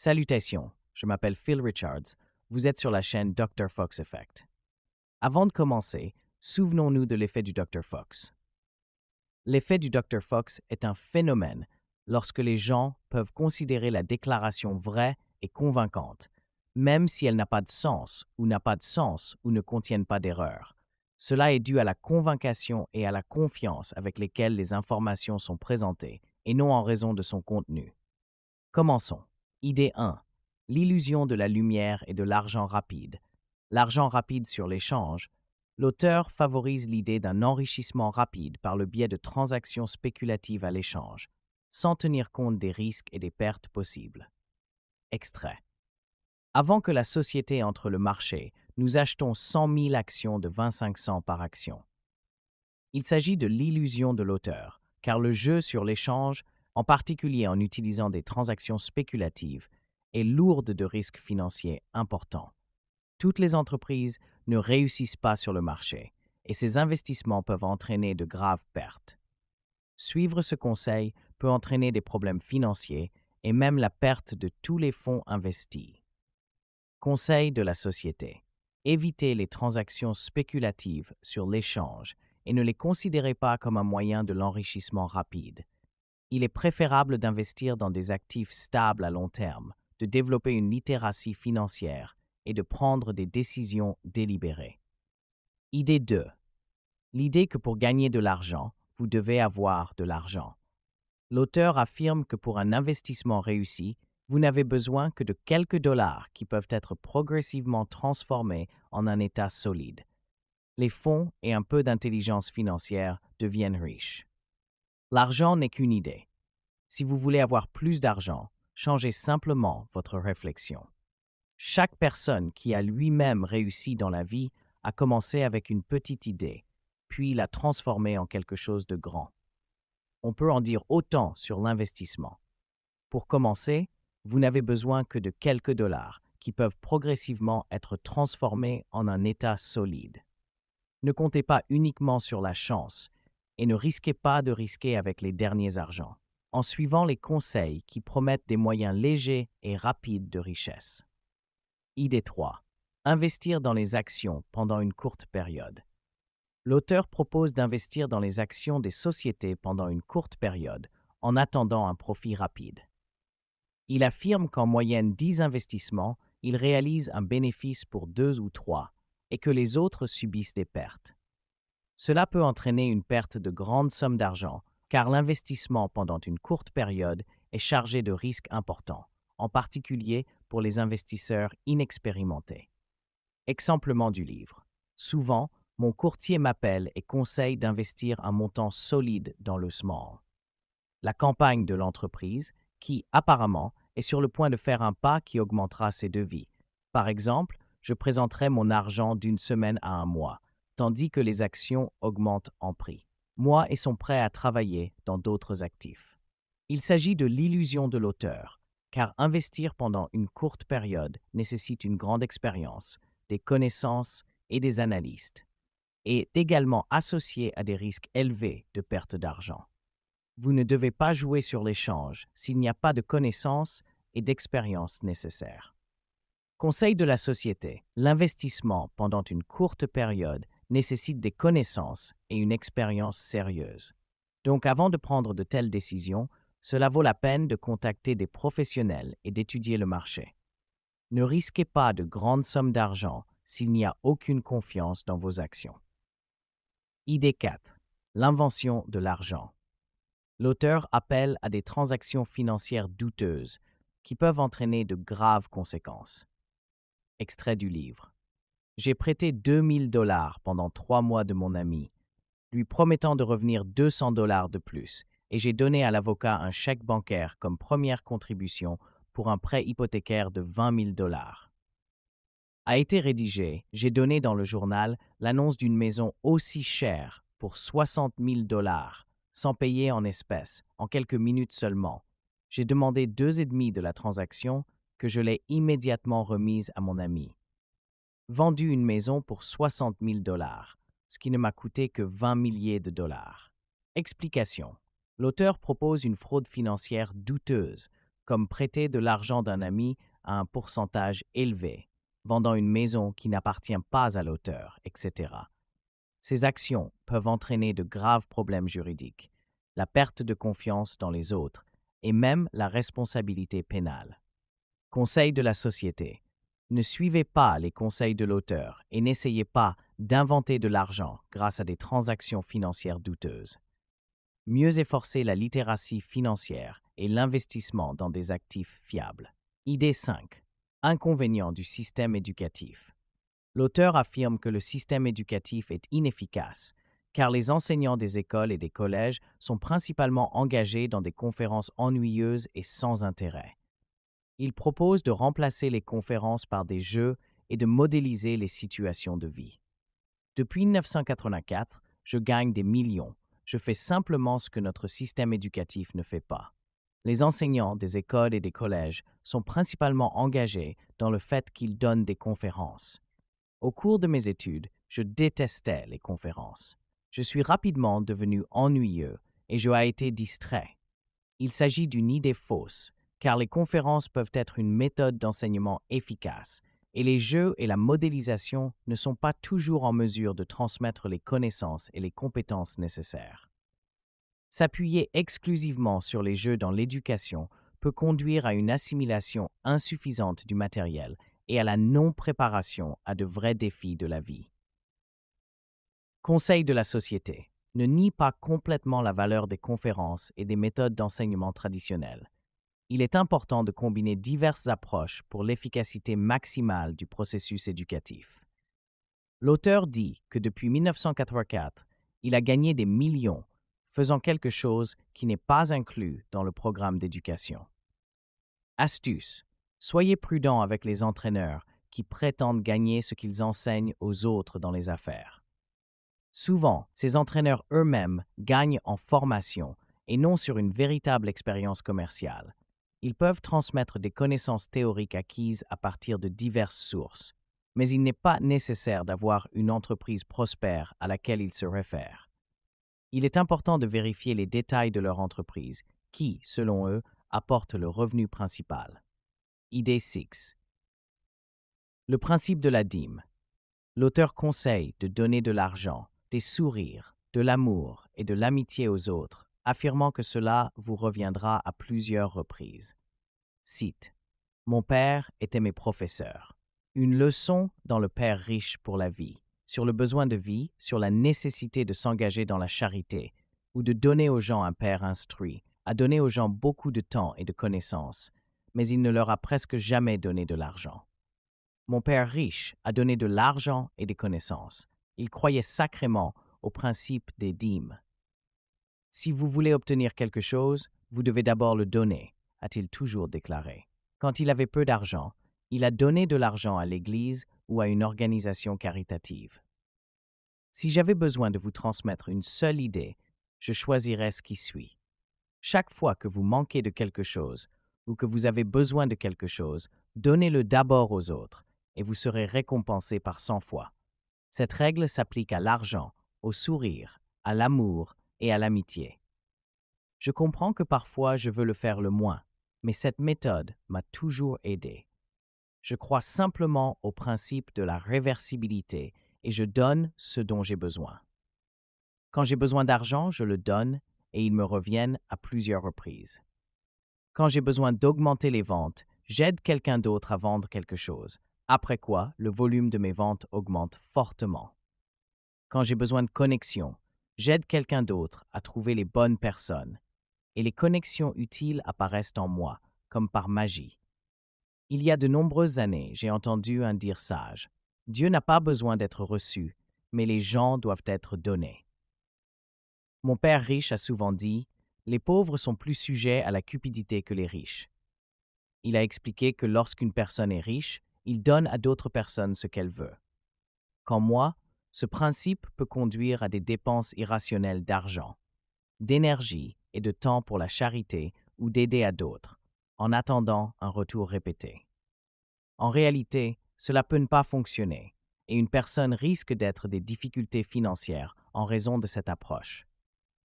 Salutations, je m'appelle Phil Richards, vous êtes sur la chaîne Dr. Fox Effect. Avant de commencer, souvenons-nous de l'effet du Dr. Fox. L'effet du Dr. Fox est un phénomène lorsque les gens peuvent considérer la déclaration vraie et convaincante, même si elle n'a pas de sens ou ne contiennent pas d'erreur. Cela est dû à la convaincation et à la confiance avec lesquelles les informations sont présentées, et non en raison de son contenu. Commençons. Idée 1. L'illusion de la lumière et de l'argent rapide. L'argent rapide sur l'échange. L'auteur favorise l'idée d'un enrichissement rapide par le biais de transactions spéculatives à l'échange, sans tenir compte des risques et des pertes possibles. Extrait. Avant que la société entre le marché, nous achetons 100 000 actions de 25 cents par action. Il s'agit de l'illusion de l'auteur, car le jeu sur l'échange, en particulier en utilisant des transactions spéculatives, est lourde de risques financiers importants. Toutes les entreprises ne réussissent pas sur le marché, et ces investissements peuvent entraîner de graves pertes. Suivre ce conseil peut entraîner des problèmes financiers et même la perte de tous les fonds investis. Conseil de la société. Évitez les transactions spéculatives sur l'échange et ne les considérez pas comme un moyen de l'enrichissement rapide. Il est préférable d'investir dans des actifs stables à long terme, de développer une littératie financière et de prendre des décisions délibérées. Idée 2. L'idée que pour gagner de l'argent, vous devez avoir de l'argent. L'auteur affirme que pour un investissement réussi, vous n'avez besoin que de quelques dollars qui peuvent être progressivement transformés en un état solide. Les fonds et un peu d'intelligence financière deviennent riches. L'argent n'est qu'une idée. Si vous voulez avoir plus d'argent, changez simplement votre réflexion. Chaque personne qui a lui-même réussi dans la vie a commencé avec une petite idée, puis l'a transformée en quelque chose de grand. On peut en dire autant sur l'investissement. Pour commencer, vous n'avez besoin que de quelques dollars qui peuvent progressivement être transformés en un état solide. Ne comptez pas uniquement sur la chance et ne risquez pas de risquer avec les derniers argents, en suivant les conseils qui promettent des moyens légers et rapides de richesse. Idée 3. Investir dans les actions pendant une courte période. L'auteur propose d'investir dans les actions des sociétés pendant une courte période, en attendant un profit rapide. Il affirme qu'en moyenne 10 investissements, il réalise un bénéfice pour 2 ou 3 et que les autres subissent des pertes. Cela peut entraîner une perte de grandes sommes d'argent, car l'investissement pendant une courte période est chargé de risques importants, en particulier pour les investisseurs inexpérimentés. Exemplement du livre. Souvent, mon courtier m'appelle et conseille d'investir un montant solide dans le small. La campagne de l'entreprise, qui, apparemment, est sur le point de faire un pas qui augmentera ses devis. Par exemple, je présenterai mon argent d'une semaine à un mois, tandis que les actions augmentent en prix. Moi et sont prêts à travailler dans d'autres actifs. Il s'agit de l'illusion de l'auteur, car investir pendant une courte période nécessite une grande expérience, des connaissances et des analystes, et est également associé à des risques élevés de perte d'argent. Vous ne devez pas jouer sur l'échange s'il n'y a pas de connaissances et d'expérience nécessaires. Conseil de la société. L'investissement pendant une courte période nécessite des connaissances et une expérience sérieuse. Donc avant de prendre de telles décisions, cela vaut la peine de contacter des professionnels et d'étudier le marché. Ne risquez pas de grandes sommes d'argent s'il n'y a aucune confiance dans vos actions. Idée 4. L'invention de l'argent. L'auteur appelle à des transactions financières douteuses qui peuvent entraîner de graves conséquences. Extrait du livre. J'ai prêté 2000 dollars pendant 3 mois de mon ami, lui promettant de revenir 200 dollars de plus, et j'ai donné à l'avocat un chèque bancaire comme première contribution pour un prêt hypothécaire de 20 000 dollars. A été rédigé, j'ai donné dans le journal l'annonce d'une maison aussi chère pour 60 000 dollars, sans payer en espèces, en quelques minutes seulement. J'ai demandé 2,5 de la transaction que je l'ai immédiatement remise à mon ami. Vendu une maison pour 60 000 dollars, ce qui ne m'a coûté que 20 milliers de dollars. Explication. L'auteur propose une fraude financière douteuse, comme prêter de l'argent d'un ami à un pourcentage élevé, vendant une maison qui n'appartient pas à l'auteur, etc. Ces actions peuvent entraîner de graves problèmes juridiques, la perte de confiance dans les autres et même la responsabilité pénale. Conseil de la société. Ne suivez pas les conseils de l'auteur et n'essayez pas d'inventer de l'argent grâce à des transactions financières douteuses. Mieux efforcer la littératie financière et l'investissement dans des actifs fiables. Idée 5. Inconvénients du système éducatif. L'auteur affirme que le système éducatif est inefficace, car les enseignants des écoles et des collèges sont principalement engagés dans des conférences ennuyeuses et sans intérêt. Il propose de remplacer les conférences par des jeux et de modéliser les situations de vie. Depuis 1984, je gagne des millions. Je fais simplement ce que notre système éducatif ne fait pas. Les enseignants des écoles et des collèges sont principalement engagés dans le fait qu'ils donnent des conférences. Au cours de mes études, je détestais les conférences. Je suis rapidement devenu ennuyeux et je ai été distrait. Il s'agit d'une idée fausse, car les conférences peuvent être une méthode d'enseignement efficace, et les jeux et la modélisation ne sont pas toujours en mesure de transmettre les connaissances et les compétences nécessaires. S'appuyer exclusivement sur les jeux dans l'éducation peut conduire à une assimilation insuffisante du matériel et à la non-préparation à de vrais défis de la vie. Conseil de la société. Ne nie pas complètement la valeur des conférences et des méthodes d'enseignement traditionnelles. Il est important de combiner diverses approches pour l'efficacité maximale du processus éducatif. L'auteur dit que depuis 1984, il a gagné des millions faisant quelque chose qui n'est pas inclus dans le programme d'éducation. Astuce. Soyez prudent avec les entraîneurs qui prétendent gagner ce qu'ils enseignent aux autres dans les affaires. Souvent, ces entraîneurs eux-mêmes gagnent en formation et non sur une véritable expérience commerciale. Ils peuvent transmettre des connaissances théoriques acquises à partir de diverses sources, mais il n'est pas nécessaire d'avoir une entreprise prospère à laquelle ils se réfèrent. Il est important de vérifier les détails de leur entreprise qui, selon eux, apporte le revenu principal. Idée 6. Le principe de la dîme. L'auteur conseille de donner de l'argent, des sourires, de l'amour et de l'amitié aux autres, affirmant que cela vous reviendra à plusieurs reprises. Cite. Mon père était mes professeurs. Une leçon dans le Père riche pour la vie, sur le besoin de vie, sur la nécessité de s'engager dans la charité, ou de donner aux gens un Père instruit, a donné aux gens beaucoup de temps et de connaissances, mais il ne leur a presque jamais donné de l'argent. Mon père riche a donné de l'argent et des connaissances. Il croyait sacrément au principe des dîmes. Si vous voulez obtenir quelque chose, vous devez d'abord le donner, a-t-il toujours déclaré. Quand il avait peu d'argent, il a donné de l'argent à l'Église ou à une organisation caritative. Si j'avais besoin de vous transmettre une seule idée, je choisirais ce qui suit. Chaque fois que vous manquez de quelque chose ou que vous avez besoin de quelque chose, donnez-le d'abord aux autres et vous serez récompensé par 100 fois. Cette règle s'applique à l'argent, au sourire, à l'amour et à l'amitié. Je comprends que parfois je veux le faire le moins, mais cette méthode m'a toujours aidé. Je crois simplement au principe de la réversibilité et je donne ce dont j'ai besoin. Quand j'ai besoin d'argent, je le donne et ils me reviennent à plusieurs reprises. Quand j'ai besoin d'augmenter les ventes, j'aide quelqu'un d'autre à vendre quelque chose, après quoi le volume de mes ventes augmente fortement. Quand j'ai besoin de connexion, j'aide quelqu'un d'autre à trouver les bonnes personnes, et les connexions utiles apparaissent en moi, comme par magie. Il y a de nombreuses années, j'ai entendu un dire sage. Dieu n'a pas besoin d'être reçu, mais les gens doivent être donnés. Mon père riche a souvent dit « Les pauvres sont plus sujets à la cupidité que les riches ». Il a expliqué que lorsqu'une personne est riche, il donne à d'autres personnes ce qu'elle veut. Qu'en moi, ce principe peut conduire à des dépenses irrationnelles d'argent, d'énergie et de temps pour la charité ou d'aider à d'autres, en attendant un retour répété. En réalité, cela peut ne pas fonctionner, et une personne risque d'être des difficultés financières en raison de cette approche.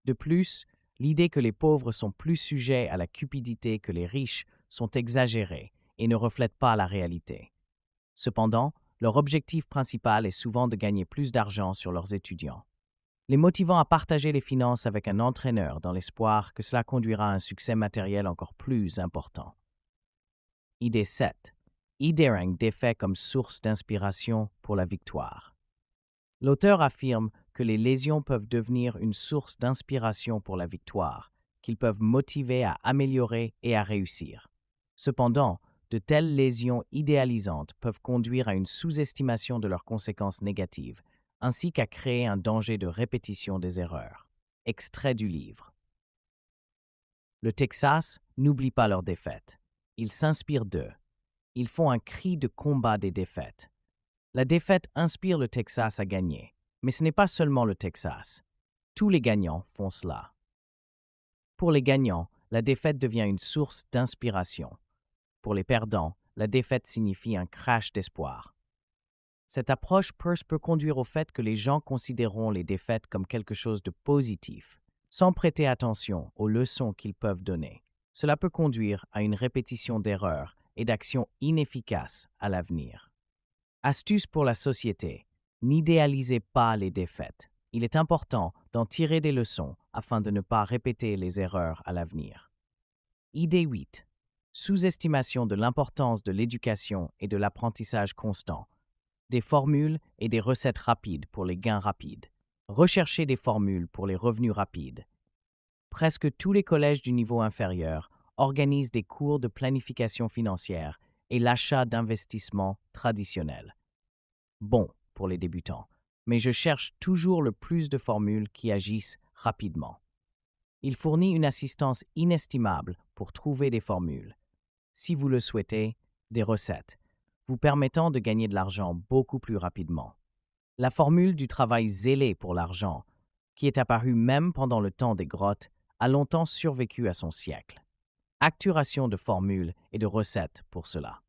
De plus, l'idée que les pauvres sont plus sujets à la cupidité que les riches sont exagérés et ne reflètent pas la réalité. Cependant, leur objectif principal est souvent de gagner plus d'argent sur leurs étudiants, les motivant à partager les finances avec un entraîneur dans l'espoir que cela conduira à un succès matériel encore plus important. Idée 7. E-daring défait comme source d'inspiration pour la victoire. L'auteur affirme que les lésions peuvent devenir une source d'inspiration pour la victoire, qu'ils peuvent motiver à améliorer et à réussir. Cependant, de telles lésions idéalisantes peuvent conduire à une sous-estimation de leurs conséquences négatives, ainsi qu'à créer un danger de répétition des erreurs. Extrait du livre. Le Texas n'oublie pas leurs défaites. Ils s'inspirent d'eux. Ils font un cri de combat des défaites. La défaite inspire le Texas à gagner, mais ce n'est pas seulement le Texas. Tous les gagnants font cela. Pour les gagnants, la défaite devient une source d'inspiration. Pour les perdants, la défaite signifie un crash d'espoir. Cette approche peut conduire au fait que les gens considéreront les défaites comme quelque chose de positif, sans prêter attention aux leçons qu'ils peuvent donner. Cela peut conduire à une répétition d'erreurs et d'actions inefficaces à l'avenir. Astuce pour la société. N'idéalisez pas les défaites. Il est important d'en tirer des leçons afin de ne pas répéter les erreurs à l'avenir. Idée 8. Sous-estimation de l'importance de l'éducation et de l'apprentissage constant. Des formules et des recettes rapides pour les gains rapides. Recherchez des formules pour les revenus rapides. Presque tous les collèges du niveau inférieur organisent des cours de planification financière et l'achat d'investissements traditionnels. Bon pour les débutants, mais je cherche toujours le plus de formules qui agissent rapidement. Il fournit une assistance inestimable pour trouver des formules. Si vous le souhaitez, des recettes, vous permettant de gagner de l'argent beaucoup plus rapidement. La formule du travail zélé pour l'argent, qui est apparue même pendant le temps des grottes, a longtemps survécu à son siècle. Acturation de formules et de recettes pour cela.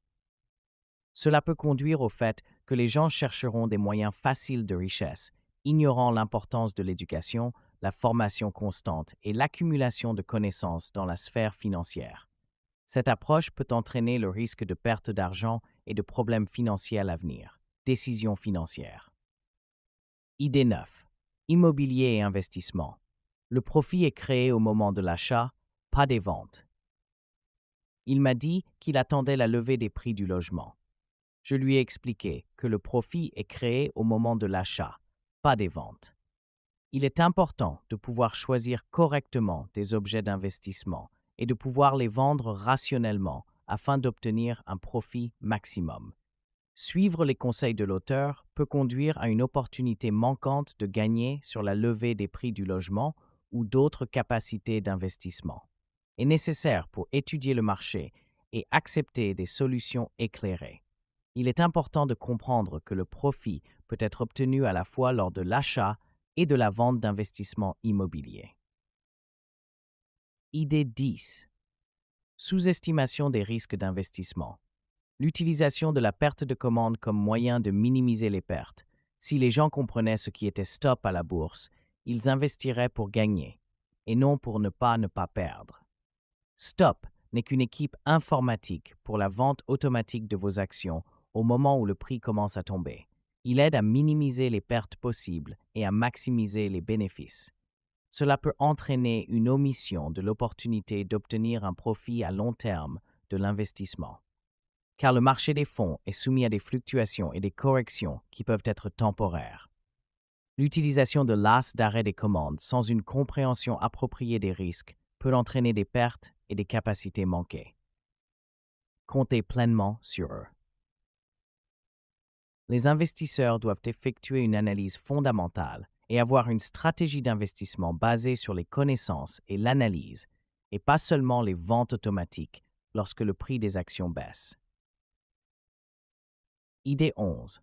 Cela peut conduire au fait que les gens chercheront des moyens faciles de richesse, ignorant l'importance de l'éducation, la formation constante et l'accumulation de connaissances dans la sphère financière. Cette approche peut entraîner le risque de perte d'argent et de problèmes financiers à l'avenir. Décisions financières. Idée 9. Immobilier et investissement. Le profit est créé au moment de l'achat, pas des ventes. Il m'a dit qu'il attendait la levée des prix du logement. Je lui ai expliqué que le profit est créé au moment de l'achat, pas des ventes. Il est important de pouvoir choisir correctement des objets d'investissement et de pouvoir les vendre rationnellement afin d'obtenir un profit maximum. Suivre les conseils de l'auteur peut conduire à une opportunité manquante de gagner sur la levée des prix du logement ou d'autres capacités d'investissement. Est nécessaire pour étudier le marché et accepter des solutions éclairées. Il est important de comprendre que le profit peut être obtenu à la fois lors de l'achat et de la vente d'investissements immobiliers. Idée 10. Sous-estimation des risques d'investissement. L'utilisation de la perte de commande comme moyen de minimiser les pertes. Si les gens comprenaient ce qui était stop à la bourse, ils investiraient pour gagner, et non pour ne pas perdre. Stop n'est qu'une équipe informatique pour la vente automatique de vos actions au moment où le prix commence à tomber. Il aide à minimiser les pertes possibles et à maximiser les bénéfices. Cela peut entraîner une omission de l'opportunité d'obtenir un profit à long terme de l'investissement. Car le marché des fonds est soumis à des fluctuations et des corrections qui peuvent être temporaires. L'utilisation de l'as d'arrêt des commandes sans une compréhension appropriée des risques peut entraîner des pertes et des capacités manquées. Comptez pleinement sur eux. Les investisseurs doivent effectuer une analyse fondamentale et avoir une stratégie d'investissement basée sur les connaissances et l'analyse, et pas seulement les ventes automatiques lorsque le prix des actions baisse. Idée 11.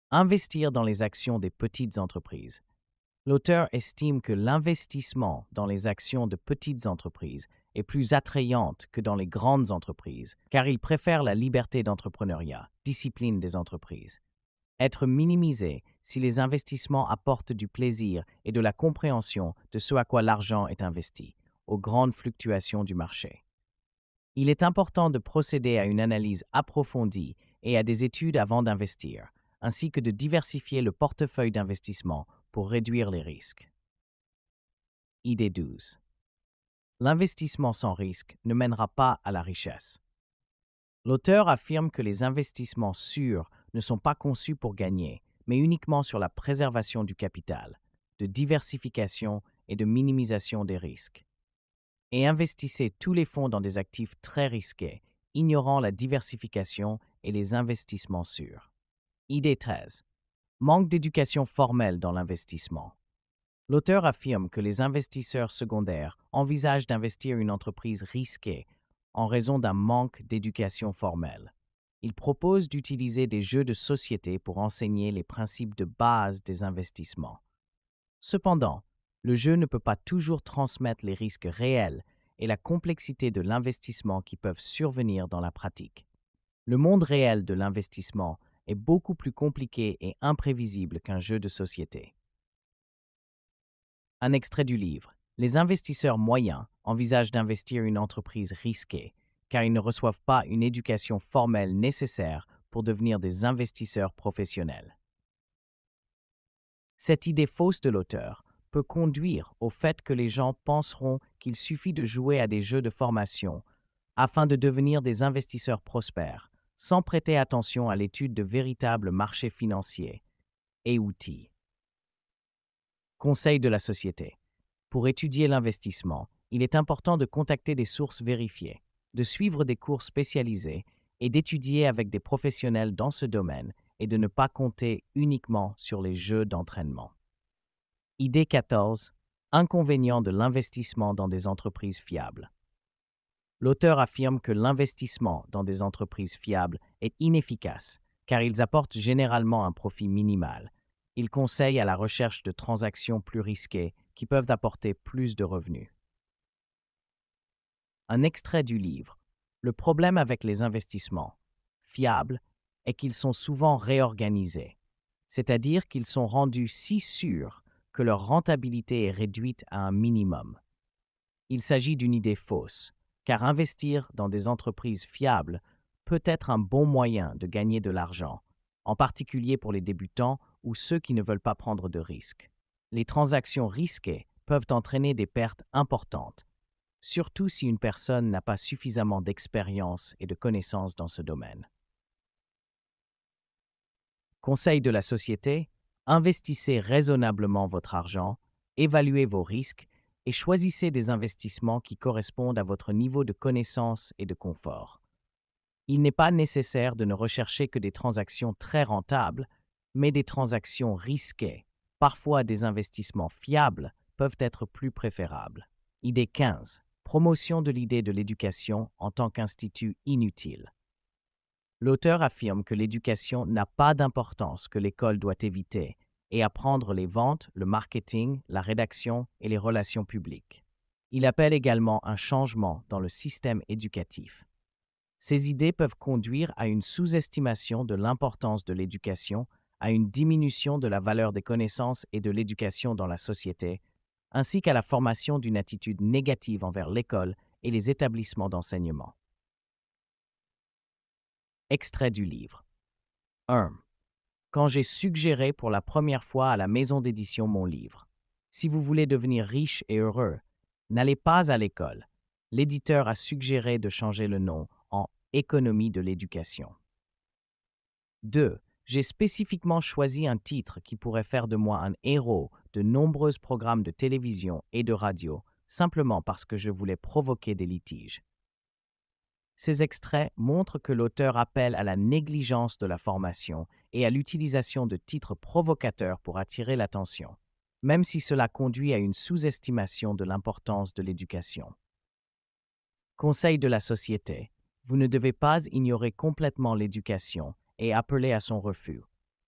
Investir dans les actions des petites entreprises. L'auteur estime que l'investissement dans les actions de petites entreprises est plus attrayante que dans les grandes entreprises, car il préfère la liberté d'entrepreneuriat, discipline des entreprises. Être minimisé si les investissements apportent du plaisir et de la compréhension de ce à quoi l'argent est investi, aux grandes fluctuations du marché. Il est important de procéder à une analyse approfondie et à des études avant d'investir, ainsi que de diversifier le portefeuille d'investissement pour réduire les risques. Idée 12. L'investissement sans risque ne mènera pas à la richesse. L'auteur affirme que les investissements sûrs ne sont pas conçus pour gagner, mais uniquement sur la préservation du capital, de diversification et de minimisation des risques. Et investissez tous les fonds dans des actifs très risqués, ignorant la diversification et les investissements sûrs. Idée 13. Manque d'éducation formelle dans l'investissement. L'auteur affirme que les investisseurs secondaires envisagent d'investir une entreprise risquée en raison d'un manque d'éducation formelle. Il propose d'utiliser des jeux de société pour enseigner les principes de base des investissements. Cependant, le jeu ne peut pas toujours transmettre les risques réels et la complexité de l'investissement qui peuvent survenir dans la pratique. Le monde réel de l'investissement est beaucoup plus compliqué et imprévisible qu'un jeu de société. Un extrait du livre. Les investisseurs moyens envisagent d'investir une entreprise risquée car ils ne reçoivent pas une éducation formelle nécessaire pour devenir des investisseurs professionnels. Cette idée fausse de l'auteur peut conduire au fait que les gens penseront qu'il suffit de jouer à des jeux de formation afin de devenir des investisseurs prospères, sans prêter attention à l'étude de véritables marchés financiers et outils. Conseil de la société. Pour étudier l'investissement, il est important de contacter des sources vérifiées, de suivre des cours spécialisés et d'étudier avec des professionnels dans ce domaine et de ne pas compter uniquement sur les jeux d'entraînement. Idée 14. Inconvénients de l'investissement dans des entreprises fiables. L'auteur affirme que l'investissement dans des entreprises fiables est inefficace car ils apportent généralement un profit minimal. Il conseille à la recherche de transactions plus risquées qui peuvent apporter plus de revenus. Un extrait du livre. Le problème avec les investissements fiables est qu'ils sont souvent réorganisés, c'est-à-dire qu'ils sont rendus si sûrs que leur rentabilité est réduite à un minimum. Il s'agit d'une idée fausse, car investir dans des entreprises fiables peut être un bon moyen de gagner de l'argent, en particulier pour les débutants ou ceux qui ne veulent pas prendre de risques. Les transactions risquées peuvent entraîner des pertes importantes, surtout si une personne n'a pas suffisamment d'expérience et de connaissances dans ce domaine. Conseil de la société, investissez raisonnablement votre argent, évaluez vos risques et choisissez des investissements qui correspondent à votre niveau de connaissance et de confort. Il n'est pas nécessaire de ne rechercher que des transactions très rentables, mais des transactions risquées. Parfois, des investissements fiables peuvent être plus préférables. Idée 15. Promotion de l'idée de l'éducation en tant qu'institut inutile. L'auteur affirme que l'éducation n'a pas d'importance que l'école doit éviter et apprendre les ventes, le marketing, la rédaction et les relations publiques. Il appelle également un changement dans le système éducatif. Ces idées peuvent conduire à une sous-estimation de l'importance de l'éducation, à une diminution de la valeur des connaissances et de l'éducation dans la société, ainsi qu'à la formation d'une attitude négative envers l'école et les établissements d'enseignement. Extrait du livre. 1. Quand j'ai suggéré pour la première fois à la maison d'édition mon livre, si vous voulez devenir riche et heureux, n'allez pas à l'école. L'éditeur a suggéré de changer le nom en Économie de l'éducation. 2. J'ai spécifiquement choisi un titre qui pourrait faire de moi un héros de nombreux programmes de télévision et de radio, simplement parce que je voulais provoquer des litiges. Ces extraits montrent que l'auteur appelle à la négligence de la formation et à l'utilisation de titres provocateurs pour attirer l'attention, même si cela conduit à une sous-estimation de l'importance de l'éducation. Conseil de la société. Vous ne devez pas ignorer complètement l'éducation et appeler à son refus.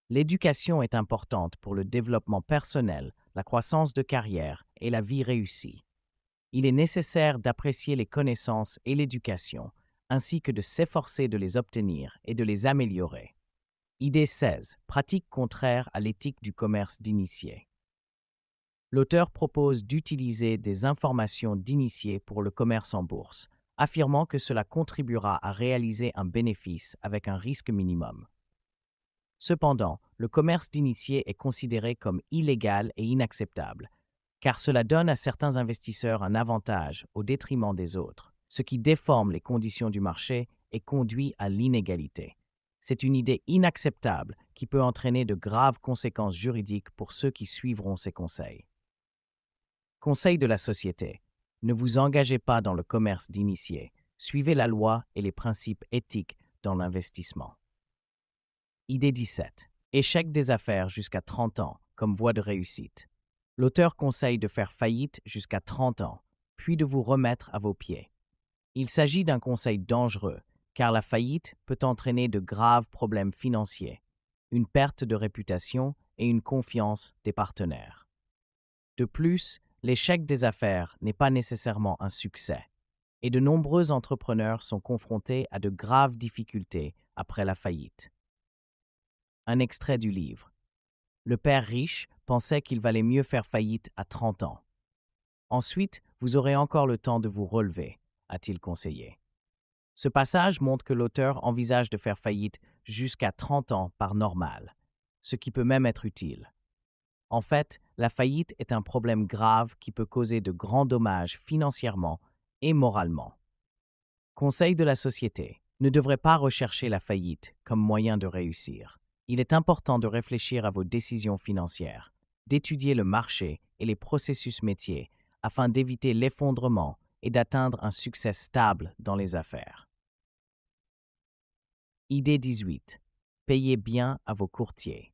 L'éducation est importante pour le développement personnel, la croissance de carrière et la vie réussie. Il est nécessaire d'apprécier les connaissances et l'éducation, ainsi que de s'efforcer de les obtenir et de les améliorer. Idée 16. Pratique contraire à l'éthique du commerce d'initié. L'auteur propose d'utiliser des informations d'initiés pour le commerce en bourse, affirmant que cela contribuera à réaliser un bénéfice avec un risque minimum. Cependant, le commerce d'initiés est considéré comme illégal et inacceptable, car cela donne à certains investisseurs un avantage au détriment des autres, ce qui déforme les conditions du marché et conduit à l'inégalité. C'est une idée inacceptable qui peut entraîner de graves conséquences juridiques pour ceux qui suivront ces conseils. Conseil de la société. Ne vous engagez pas dans le commerce d'initiés. Suivez la loi et les principes éthiques dans l'investissement. Idée 17. Échec des affaires jusqu'à 30 ans comme voie de réussite. L'auteur conseille de faire faillite jusqu'à 30 ans, puis de vous remettre à vos pieds. Il s'agit d'un conseil dangereux, car la faillite peut entraîner de graves problèmes financiers, une perte de réputation et une confiance des partenaires. De plus, l'échec des affaires n'est pas nécessairement un succès, et de nombreux entrepreneurs sont confrontés à de graves difficultés après la faillite. Un extrait du livre. Le père riche pensait qu'il valait mieux faire faillite à 30 ans. Ensuite, vous aurez encore le temps de vous relever, a-t-il conseillé. Ce passage montre que l'auteur envisage de faire faillite jusqu'à 30 ans par normal, ce qui peut même être utile. En fait, la faillite est un problème grave qui peut causer de grands dommages financièrement et moralement. Conseil de la société. Ne devrez pas rechercher la faillite comme moyen de réussir. Il est important de réfléchir à vos décisions financières, d'étudier le marché et les processus métiers afin d'éviter l'effondrement et d'atteindre un succès stable dans les affaires. Idée 18. Payez bien à vos courtiers.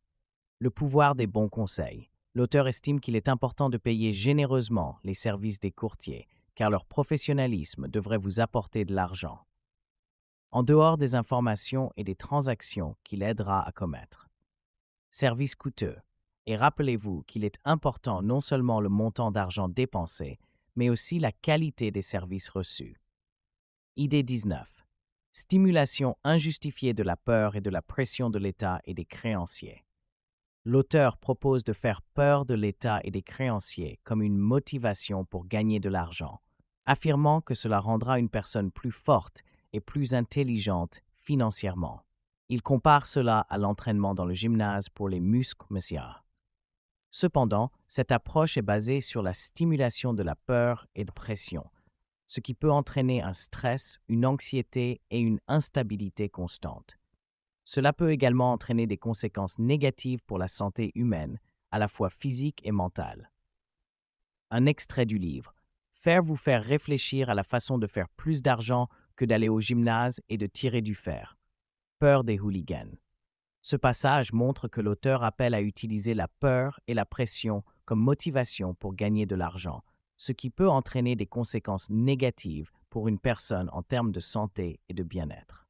Le pouvoir des bons conseils. L'auteur estime qu'il est important de payer généreusement les services des courtiers, car leur professionnalisme devrait vous apporter de l'argent, en dehors des informations et des transactions qu'il aidera à commettre. Service coûteux. Et rappelez-vous qu'il est important non seulement le montant d'argent dépensé, mais aussi la qualité des services reçus. Idée 19. Stimulation injustifiée de la peur et de la pression de l'État et des créanciers. L'auteur propose de faire peur de l'État et des créanciers comme une motivation pour gagner de l'argent, affirmant que cela rendra une personne plus forte et plus intelligente financièrement. Il compare cela à l'entraînement dans le gymnase pour les muscles musculaires. Cependant, cette approche est basée sur la stimulation de la peur et de pression, ce qui peut entraîner un stress, une anxiété et une instabilité constante. Cela peut également entraîner des conséquences négatives pour la santé humaine, à la fois physique et mentale. Un extrait du livre. Vous faire réfléchir à la façon de faire plus d'argent que d'aller au gymnase et de tirer du fer. Peur des hooligans. Ce passage montre que l'auteur appelle à utiliser la peur et la pression comme motivation pour gagner de l'argent, ce qui peut entraîner des conséquences négatives pour une personne en termes de santé et de bien-être.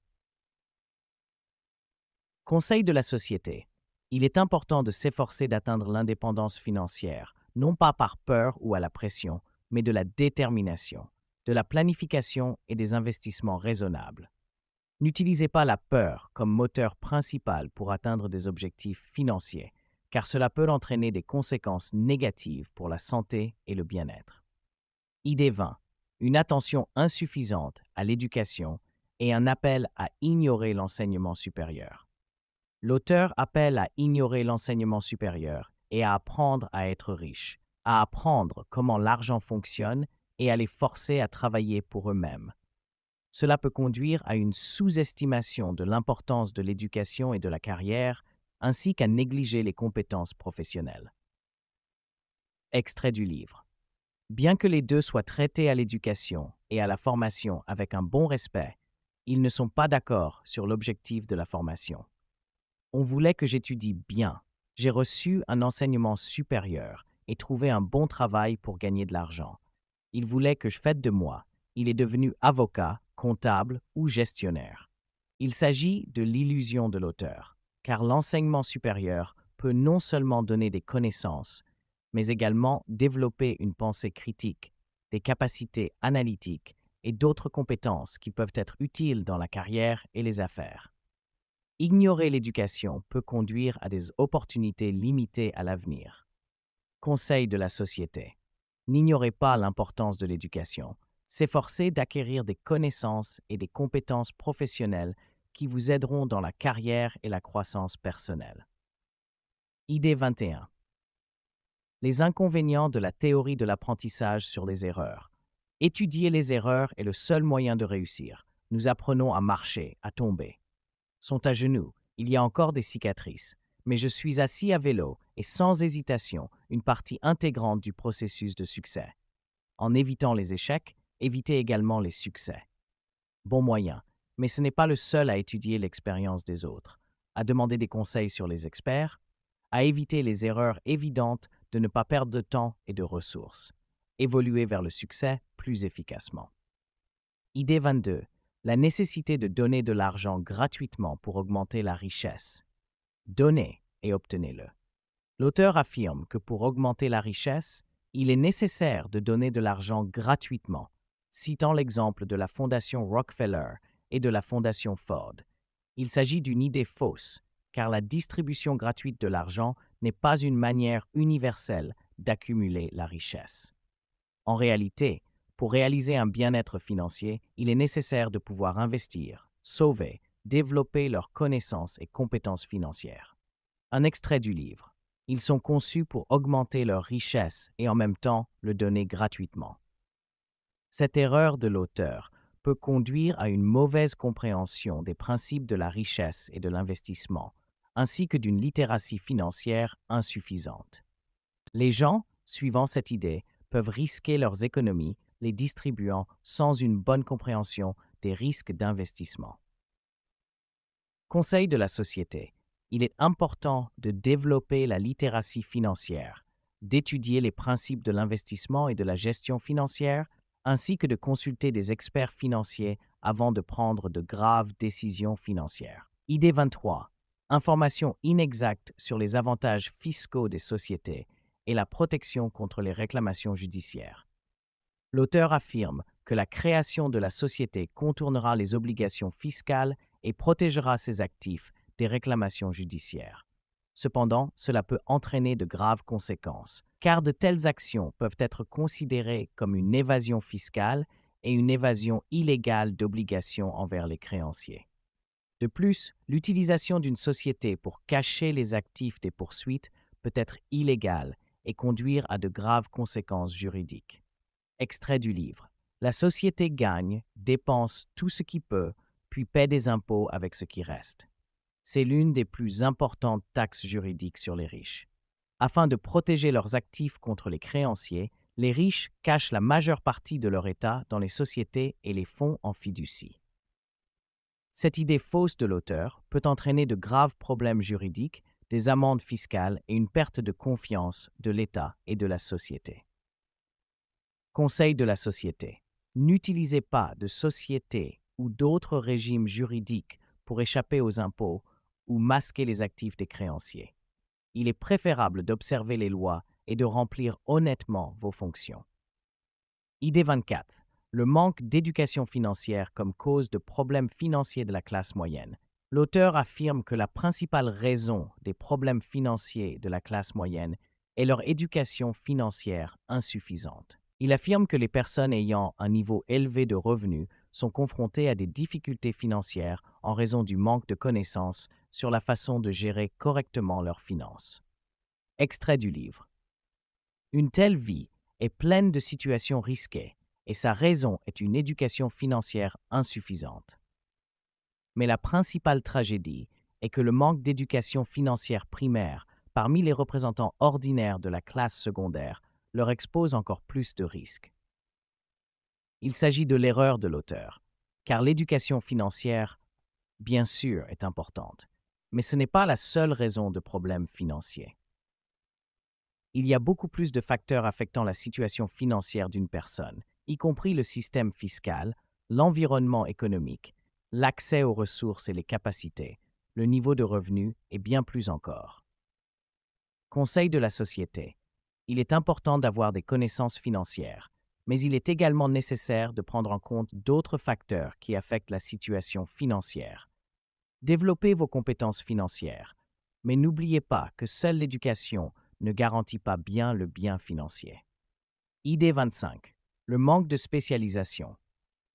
Conseil de la société. Il est important de s'efforcer d'atteindre l'indépendance financière, non pas par peur ou à la pression, mais de la détermination, de la planification et des investissements raisonnables. N'utilisez pas la peur comme moteur principal pour atteindre des objectifs financiers, car cela peut entraîner des conséquences négatives pour la santé et le bien-être. Idée 20. Une attention insuffisante à l'éducation et un appel à ignorer l'enseignement supérieur. L'auteur appelle à ignorer l'enseignement supérieur et à apprendre à être riche, à apprendre comment l'argent fonctionne et à les forcer à travailler pour eux-mêmes. Cela peut conduire à une sous-estimation de l'importance de l'éducation et de la carrière, ainsi qu'à négliger les compétences professionnelles. Extrait du livre. Bien que les deux soient traités à l'éducation et à la formation avec un bon respect, ils ne sont pas d'accord sur l'objectif de la formation. On voulait que j'étudie bien. J'ai reçu un enseignement supérieur et trouvé un bon travail pour gagner de l'argent. Il voulait que je fasse de moi. Il est devenu avocat, comptable ou gestionnaire. Il s'agit de l'illusion de l'auteur, car l'enseignement supérieur peut non seulement donner des connaissances, mais également développer une pensée critique, des capacités analytiques et d'autres compétences qui peuvent être utiles dans la carrière et les affaires. Ignorer l'éducation peut conduire à des opportunités limitées à l'avenir. Conseil de la société. N'ignorez pas l'importance de l'éducation. S'efforcer d'acquérir des connaissances et des compétences professionnelles qui vous aideront dans la carrière et la croissance personnelle. Idée 21. Les inconvénients de la théorie de l'apprentissage sur les erreurs. Étudier les erreurs est le seul moyen de réussir. Nous apprenons à marcher, à tomber. Sont à genoux, il y a encore des cicatrices, mais je suis assis à vélo et sans hésitation, une partie intégrante du processus de succès. En évitant les échecs, évitez également les succès. Bon moyen, mais ce n'est pas le seul à étudier l'expérience des autres, à demander des conseils sur les experts, à éviter les erreurs évidentes de ne pas perdre de temps et de ressources, évoluer vers le succès plus efficacement. Idée 22. La nécessité de donner de l'argent gratuitement pour augmenter la richesse. Donnez et obtenez-le. L'auteur affirme que pour augmenter la richesse, il est nécessaire de donner de l'argent gratuitement, citant l'exemple de la Fondation Rockefeller et de la Fondation Ford. Il s'agit d'une idée fausse, car la distribution gratuite de l'argent n'est pas une manière universelle d'accumuler la richesse. En réalité, pour réaliser un bien-être financier, il est nécessaire de pouvoir investir, sauver, développer leurs connaissances et compétences financières. Un extrait du livre. Ils sont conçus pour augmenter leur richesse et en même temps le donner gratuitement. Cette erreur de l'auteur peut conduire à une mauvaise compréhension des principes de la richesse et de l'investissement, ainsi que d'une littératie financière insuffisante. Les gens, suivant cette idée, peuvent risquer leurs économies, les distribuant sans une bonne compréhension des risques d'investissement. Conseil de la société. Il est important de développer la littératie financière, d'étudier les principes de l'investissement et de la gestion financière, ainsi que de consulter des experts financiers avant de prendre de graves décisions financières. Idée 23. Informations inexactes sur les avantages fiscaux des sociétés et la protection contre les réclamations judiciaires. L'auteur affirme que la création de la société contournera les obligations fiscales et protégera ses actifs des réclamations judiciaires. Cependant, cela peut entraîner de graves conséquences, car de telles actions peuvent être considérées comme une évasion fiscale et une évasion illégale d'obligations envers les créanciers. De plus, l'utilisation d'une société pour cacher les actifs des poursuites peut être illégale et conduire à de graves conséquences juridiques. Extrait du livre. La société gagne, dépense tout ce qui peut, puis paie des impôts avec ce qui reste. C'est l'une des plus importantes taxes juridiques sur les riches. Afin de protéger leurs actifs contre les créanciers, les riches cachent la majeure partie de leur état dans les sociétés et les fonds en fiducie. Cette idée fausse de l'auteur peut entraîner de graves problèmes juridiques, des amendes fiscales et une perte de confiance de l'État et de la société. Conseil de la société. N'utilisez pas de société ou d'autres régimes juridiques pour échapper aux impôts ou masquer les actifs des créanciers. Il est préférable d'observer les lois et de remplir honnêtement vos fonctions. Idée 24. Le manque d'éducation financière comme cause de problèmes financiers de la classe moyenne. L'auteur affirme que la principale raison des problèmes financiers de la classe moyenne est leur éducation financière insuffisante. Il affirme que les personnes ayant un niveau élevé de revenus sont confrontées à des difficultés financières en raison du manque de connaissances sur la façon de gérer correctement leurs finances. Extrait du livre. Une telle vie est pleine de situations risquées et sa raison est une éducation financière insuffisante. Mais la principale tragédie est que le manque d'éducation financière primaire parmi les représentants ordinaires de la classe secondaire leur expose encore plus de risques. Il s'agit de l'erreur de l'auteur, car l'éducation financière, bien sûr, est importante, mais ce n'est pas la seule raison de problèmes financiers. Il y a beaucoup plus de facteurs affectant la situation financière d'une personne, y compris le système fiscal, l'environnement économique, l'accès aux ressources et les capacités, le niveau de revenu et bien plus encore. Conseil de la société. Il est important d'avoir des connaissances financières, mais il est également nécessaire de prendre en compte d'autres facteurs qui affectent la situation financière. Développez vos compétences financières, mais n'oubliez pas que seule l'éducation ne garantit pas bien le bien financier. Idée 25. Le manque de spécialisation.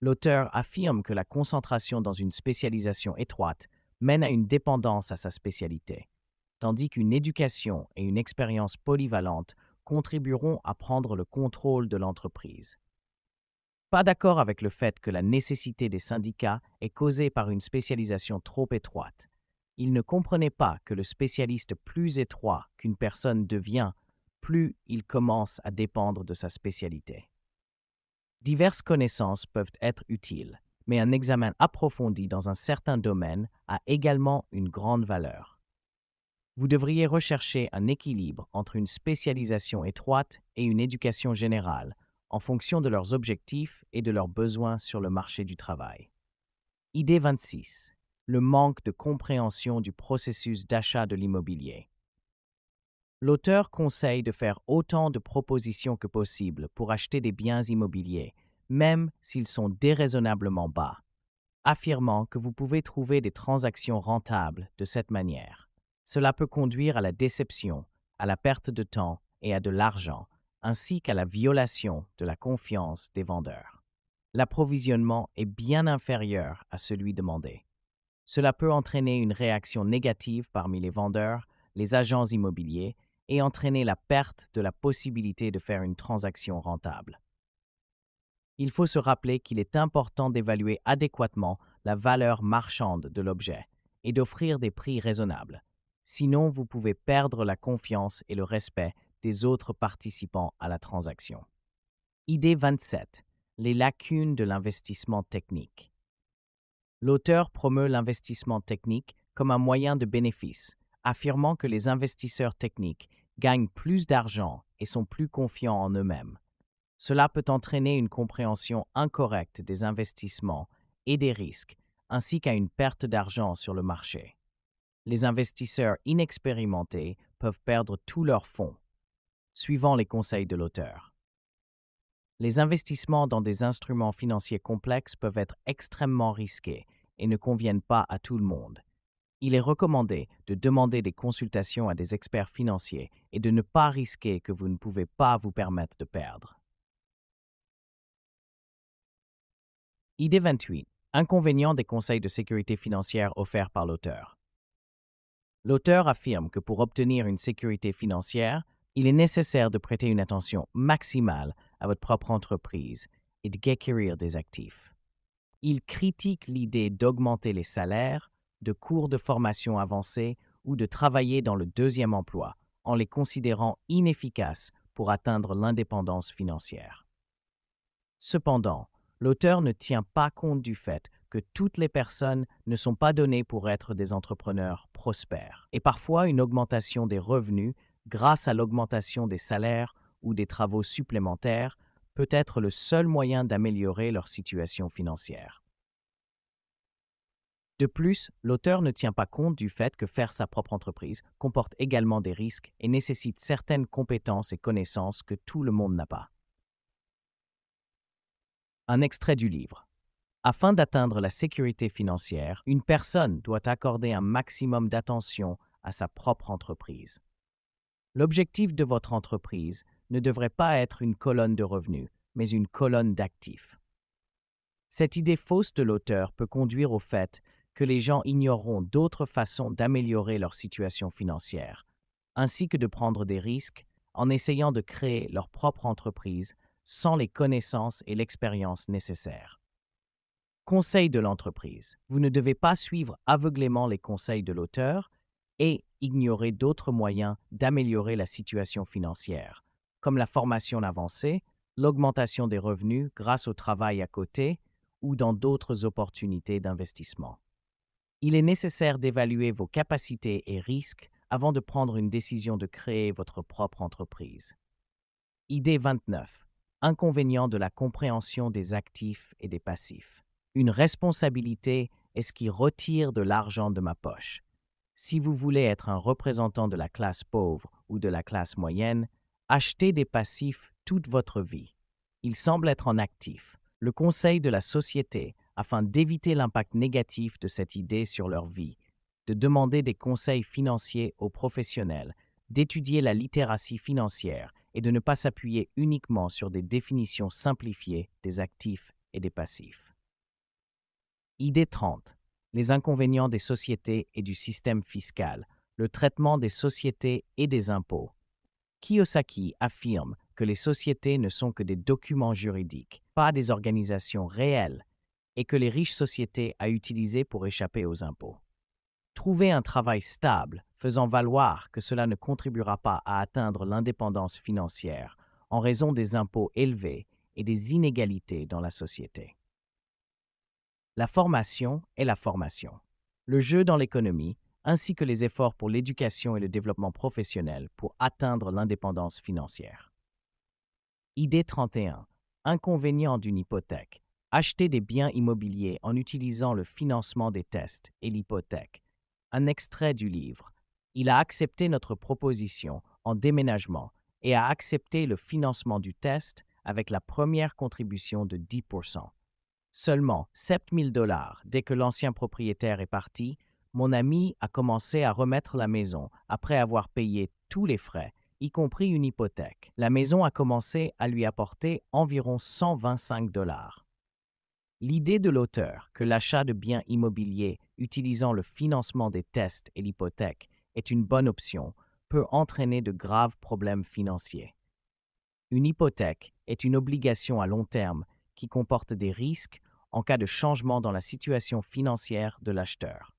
L'auteur affirme que la concentration dans une spécialisation étroite mène à une dépendance à sa spécialité, tandis qu'une éducation et une expérience polyvalente contribueront à prendre le contrôle de l'entreprise. Pas d'accord avec le fait que la nécessité des syndicats est causée par une spécialisation trop étroite. Il ne comprenait pas que le spécialiste plus étroit qu'une personne devient, plus il commence à dépendre de sa spécialité. Diverses connaissances peuvent être utiles, mais un examen approfondi dans un certain domaine a également une grande valeur. Vous devriez rechercher un équilibre entre une spécialisation étroite et une éducation générale, en fonction de leurs objectifs et de leurs besoins sur le marché du travail. Idée 26. Le manque de compréhension du processus d'achat de l'immobilier. L'auteur conseille de faire autant de propositions que possible pour acheter des biens immobiliers, même s'ils sont déraisonnablement bas, affirmant que vous pouvez trouver des transactions rentables de cette manière. Cela peut conduire à la déception, à la perte de temps et à de l'argent, ainsi qu'à la violation de la confiance des vendeurs. L'approvisionnement est bien inférieur à celui demandé. Cela peut entraîner une réaction négative parmi les vendeurs, les agents immobiliers et entraîner la perte de la possibilité de faire une transaction rentable. Il faut se rappeler qu'il est important d'évaluer adéquatement la valeur marchande de l'objet et d'offrir des prix raisonnables. Sinon, vous pouvez perdre la confiance et le respect des autres participants à la transaction. Idée 27. Les lacunes de l'investissement technique. L'auteur promeut l'investissement technique comme un moyen de bénéfice, affirmant que les investisseurs techniques gagnent plus d'argent et sont plus confiants en eux-mêmes. Cela peut entraîner une compréhension incorrecte des investissements et des risques, ainsi qu'à une perte d'argent sur le marché. Les investisseurs inexpérimentés peuvent perdre tous leurs fonds, suivant les conseils de l'auteur. Les investissements dans des instruments financiers complexes peuvent être extrêmement risqués et ne conviennent pas à tout le monde. Il est recommandé de demander des consultations à des experts financiers et de ne pas risquer que vous ne pouvez pas vous permettre de perdre. Idée 28. Inconvénients des conseils de sécurité financière offerts par l'auteur. L'auteur affirme que pour obtenir une sécurité financière, il est nécessaire de prêter une attention maximale à votre propre entreprise et de acquérir des actifs. Il critique l'idée d'augmenter les salaires, de cours de formation avancés ou de travailler dans le deuxième emploi, en les considérant inefficaces pour atteindre l'indépendance financière. Cependant, l'auteur ne tient pas compte du fait que toutes les personnes ne sont pas données pour être des entrepreneurs prospères, et parfois une augmentation des revenus grâce à l'augmentation des salaires ou des travaux supplémentaires peut être le seul moyen d'améliorer leur situation financière. De plus, l'auteur ne tient pas compte du fait que faire sa propre entreprise comporte également des risques et nécessite certaines compétences et connaissances que tout le monde n'a pas. Un extrait du livre. Afin d'atteindre la sécurité financière, une personne doit accorder un maximum d'attention à sa propre entreprise. L'objectif de votre entreprise ne devrait pas être une colonne de revenus, mais une colonne d'actifs. Cette idée fausse de l'auteur peut conduire au fait que les gens ignoreront d'autres façons d'améliorer leur situation financière, ainsi que de prendre des risques en essayant de créer leur propre entreprise sans les connaissances et l'expérience nécessaires. Conseil de l'entreprise. Vous ne devez pas suivre aveuglément les conseils de l'auteur et ignorer d'autres moyens d'améliorer la situation financière, comme la formation avancée, l'augmentation des revenus grâce au travail à côté ou dans d'autres opportunités d'investissement. Il est nécessaire d'évaluer vos capacités et risques avant de prendre une décision de créer votre propre entreprise. Idée 29. Inconvénient de la compréhension des actifs et des passifs. Une responsabilité est ce qui retire de l'argent de ma poche. Si vous voulez être un représentant de la classe pauvre ou de la classe moyenne, achetez des passifs toute votre vie. Ils semblent être en actif. Le conseil de la société, afin d'éviter l'impact négatif de cette idée sur leur vie, de demander des conseils financiers aux professionnels, d'étudier la littératie financière et de ne pas s'appuyer uniquement sur des définitions simplifiées des actifs et des passifs. Idée 30. Les inconvénients des sociétés et du système fiscal, le traitement des sociétés et des impôts. Kiyosaki affirme que les sociétés ne sont que des documents juridiques, pas des organisations réelles, et que les riches sociétés à utiliser pour échapper aux impôts. Trouver un travail stable, faisant valoir que cela ne contribuera pas à atteindre l'indépendance financière en raison des impôts élevés et des inégalités dans la société. La formation est la formation. Le jeu dans l'économie, ainsi que les efforts pour l'éducation et le développement professionnel pour atteindre l'indépendance financière. Idée 31. Inconvénient d'une hypothèque. Acheter des biens immobiliers en utilisant le financement des tests et l'hypothèque. Un extrait du livre. Il a accepté notre proposition en déménagement et a accepté le financement du test avec la première contribution de 10%. Seulement 7 000 $ dès que l'ancien propriétaire est parti, mon ami a commencé à remettre la maison après avoir payé tous les frais, y compris une hypothèque. La maison a commencé à lui apporter environ 125 $. L'idée de l'auteur que l'achat de biens immobiliers utilisant le financement des tests et l'hypothèque est une bonne option peut entraîner de graves problèmes financiers. Une hypothèque est une obligation à long terme qui comporte des risques en cas de changement dans la situation financière de l'acheteur.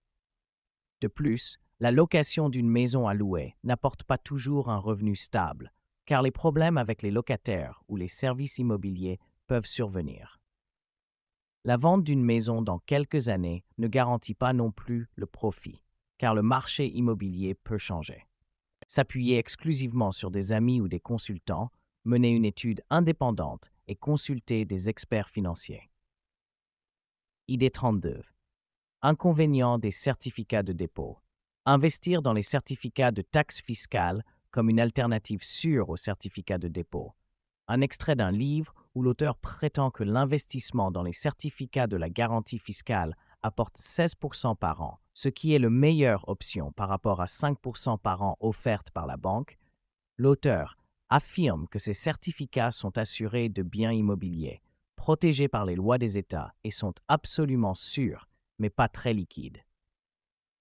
De plus, la location d'une maison à louer n'apporte pas toujours un revenu stable, car les problèmes avec les locataires ou les services immobiliers peuvent survenir. La vente d'une maison dans quelques années ne garantit pas non plus le profit, car le marché immobilier peut changer. S'appuyer exclusivement sur des amis ou des consultants, mener une étude indépendante et consulter des experts financiers. Idée 32. Inconvénient des certificats de dépôt. Investir dans les certificats de taxes fiscales comme une alternative sûre aux certificats de dépôt. Un extrait d'un livre où l'auteur prétend que l'investissement dans les certificats de la garantie fiscale apporte 16% par an, ce qui est la meilleure option par rapport à 5% par an offerte par la banque. L'auteur affirme que ces certificats sont assurés de biens immobiliers, protégés par les lois des États et sont absolument sûrs, mais pas très liquides.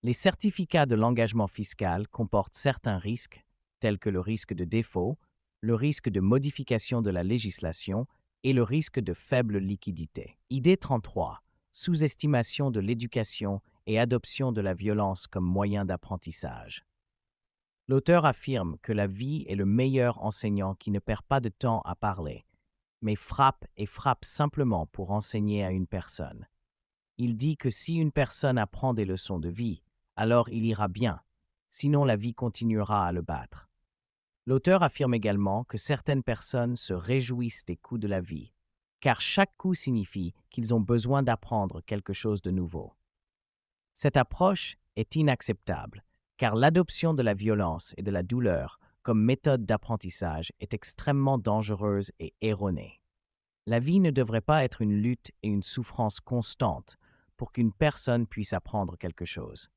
Les certificats de l'engagement fiscal comportent certains risques, tels que le risque de défaut, le risque de modification de la législation et le risque de faible liquidité. Idée 33. Sous-estimation de l'éducation et adoption de la violence comme moyen d'apprentissage. L'auteur affirme que la vie est le meilleur enseignant qui ne perd pas de temps à parler, mais frappe et frappe simplement pour enseigner à une personne. Il dit que si une personne apprend des leçons de vie, alors il ira bien, sinon la vie continuera à le battre. L'auteur affirme également que certaines personnes se réjouissent des coups de la vie, car chaque coup signifie qu'ils ont besoin d'apprendre quelque chose de nouveau. Cette approche est inacceptable, car l'adoption de la violence et de la douleur comme méthode d'apprentissage est extrêmement dangereuse et erronée. La vie ne devrait pas être une lutte et une souffrance constante pour qu'une personne puisse apprendre quelque chose.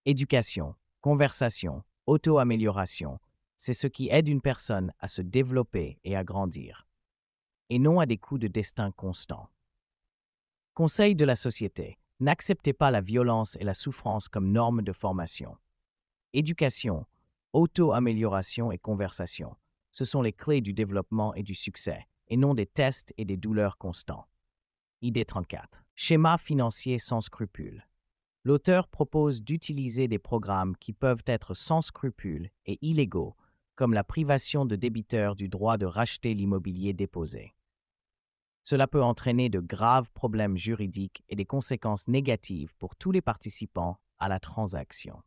Éducation, conversation, auto-amélioration, c'est ce qui aide une personne à se développer et à grandir, et non à des coups de destin constants. Conseil de la société, n'acceptez pas la violence et la souffrance comme norme de formation. Éducation, auto-amélioration et conversation, ce sont les clés du développement et du succès, et non des tests et des douleurs constants. Idée 34. Schéma financier sans scrupules. L'auteur propose d'utiliser des programmes qui peuvent être sans scrupules et illégaux, comme la privation de débiteurs du droit de racheter l'immobilier déposé. Cela peut entraîner de graves problèmes juridiques et des conséquences négatives pour tous les participants à la transaction.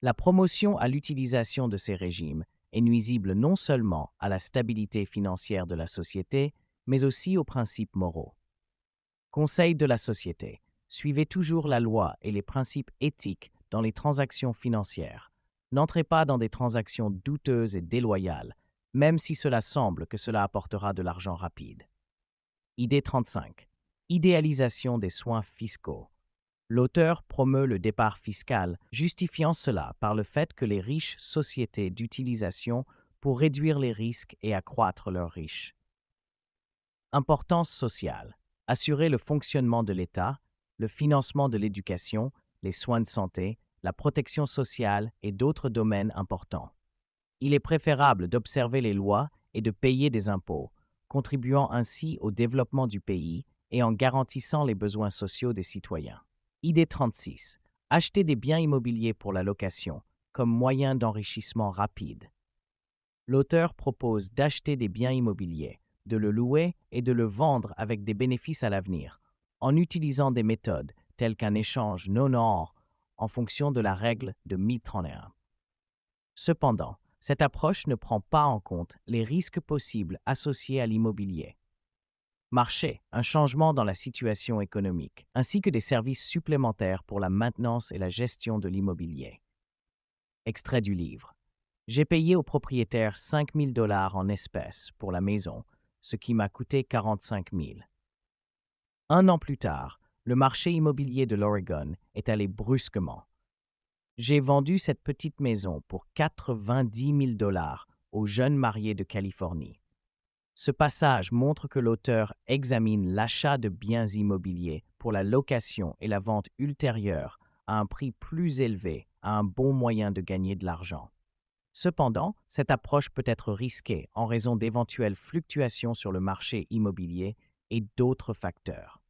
La promotion à l'utilisation de ces régimes est nuisible non seulement à la stabilité financière de la société, mais aussi aux principes moraux. Conseil de la société. Suivez toujours la loi et les principes éthiques dans les transactions financières. N'entrez pas dans des transactions douteuses et déloyales, même si cela semble que cela apportera de l'argent rapide. Idée 35. Idéalisation des soins fiscaux. L'auteur promeut le départ fiscal, justifiant cela par le fait que les riches sociétés d'utilisation pour réduire les risques et accroître leurs riches. Importance sociale. Assurer le fonctionnement de l'État, le financement de l'éducation, les soins de santé, la protection sociale et d'autres domaines importants. Il est préférable d'observer les lois et de payer des impôts, contribuant ainsi au développement du pays et en garantissant les besoins sociaux des citoyens. Idée 36. Acheter des biens immobiliers pour la location, comme moyen d'enrichissement rapide. L'auteur propose d'acheter des biens immobiliers, de le louer et de le vendre avec des bénéfices à l'avenir, en utilisant des méthodes telles qu'un échange non-or en fonction de la règle de 1031. Cependant, cette approche ne prend pas en compte les risques possibles associés à l'immobilier. Marché, un changement dans la situation économique, ainsi que des services supplémentaires pour la maintenance et la gestion de l'immobilier. Extrait du livre. J'ai payé au propriétaire 5 000 $ en espèces pour la maison, ce qui m'a coûté 45 000. Un an plus tard, le marché immobilier de l'Oregon est allé brusquement. J'ai vendu cette petite maison pour 90 000 $ aux jeunes mariés de Californie. Ce passage montre que l'auteur examine l'achat de biens immobiliers pour la location et la vente ultérieure à un prix plus élevé à un bon moyen de gagner de l'argent. Cependant, cette approche peut être risquée en raison d'éventuelles fluctuations sur le marché immobilier et d'autres facteurs.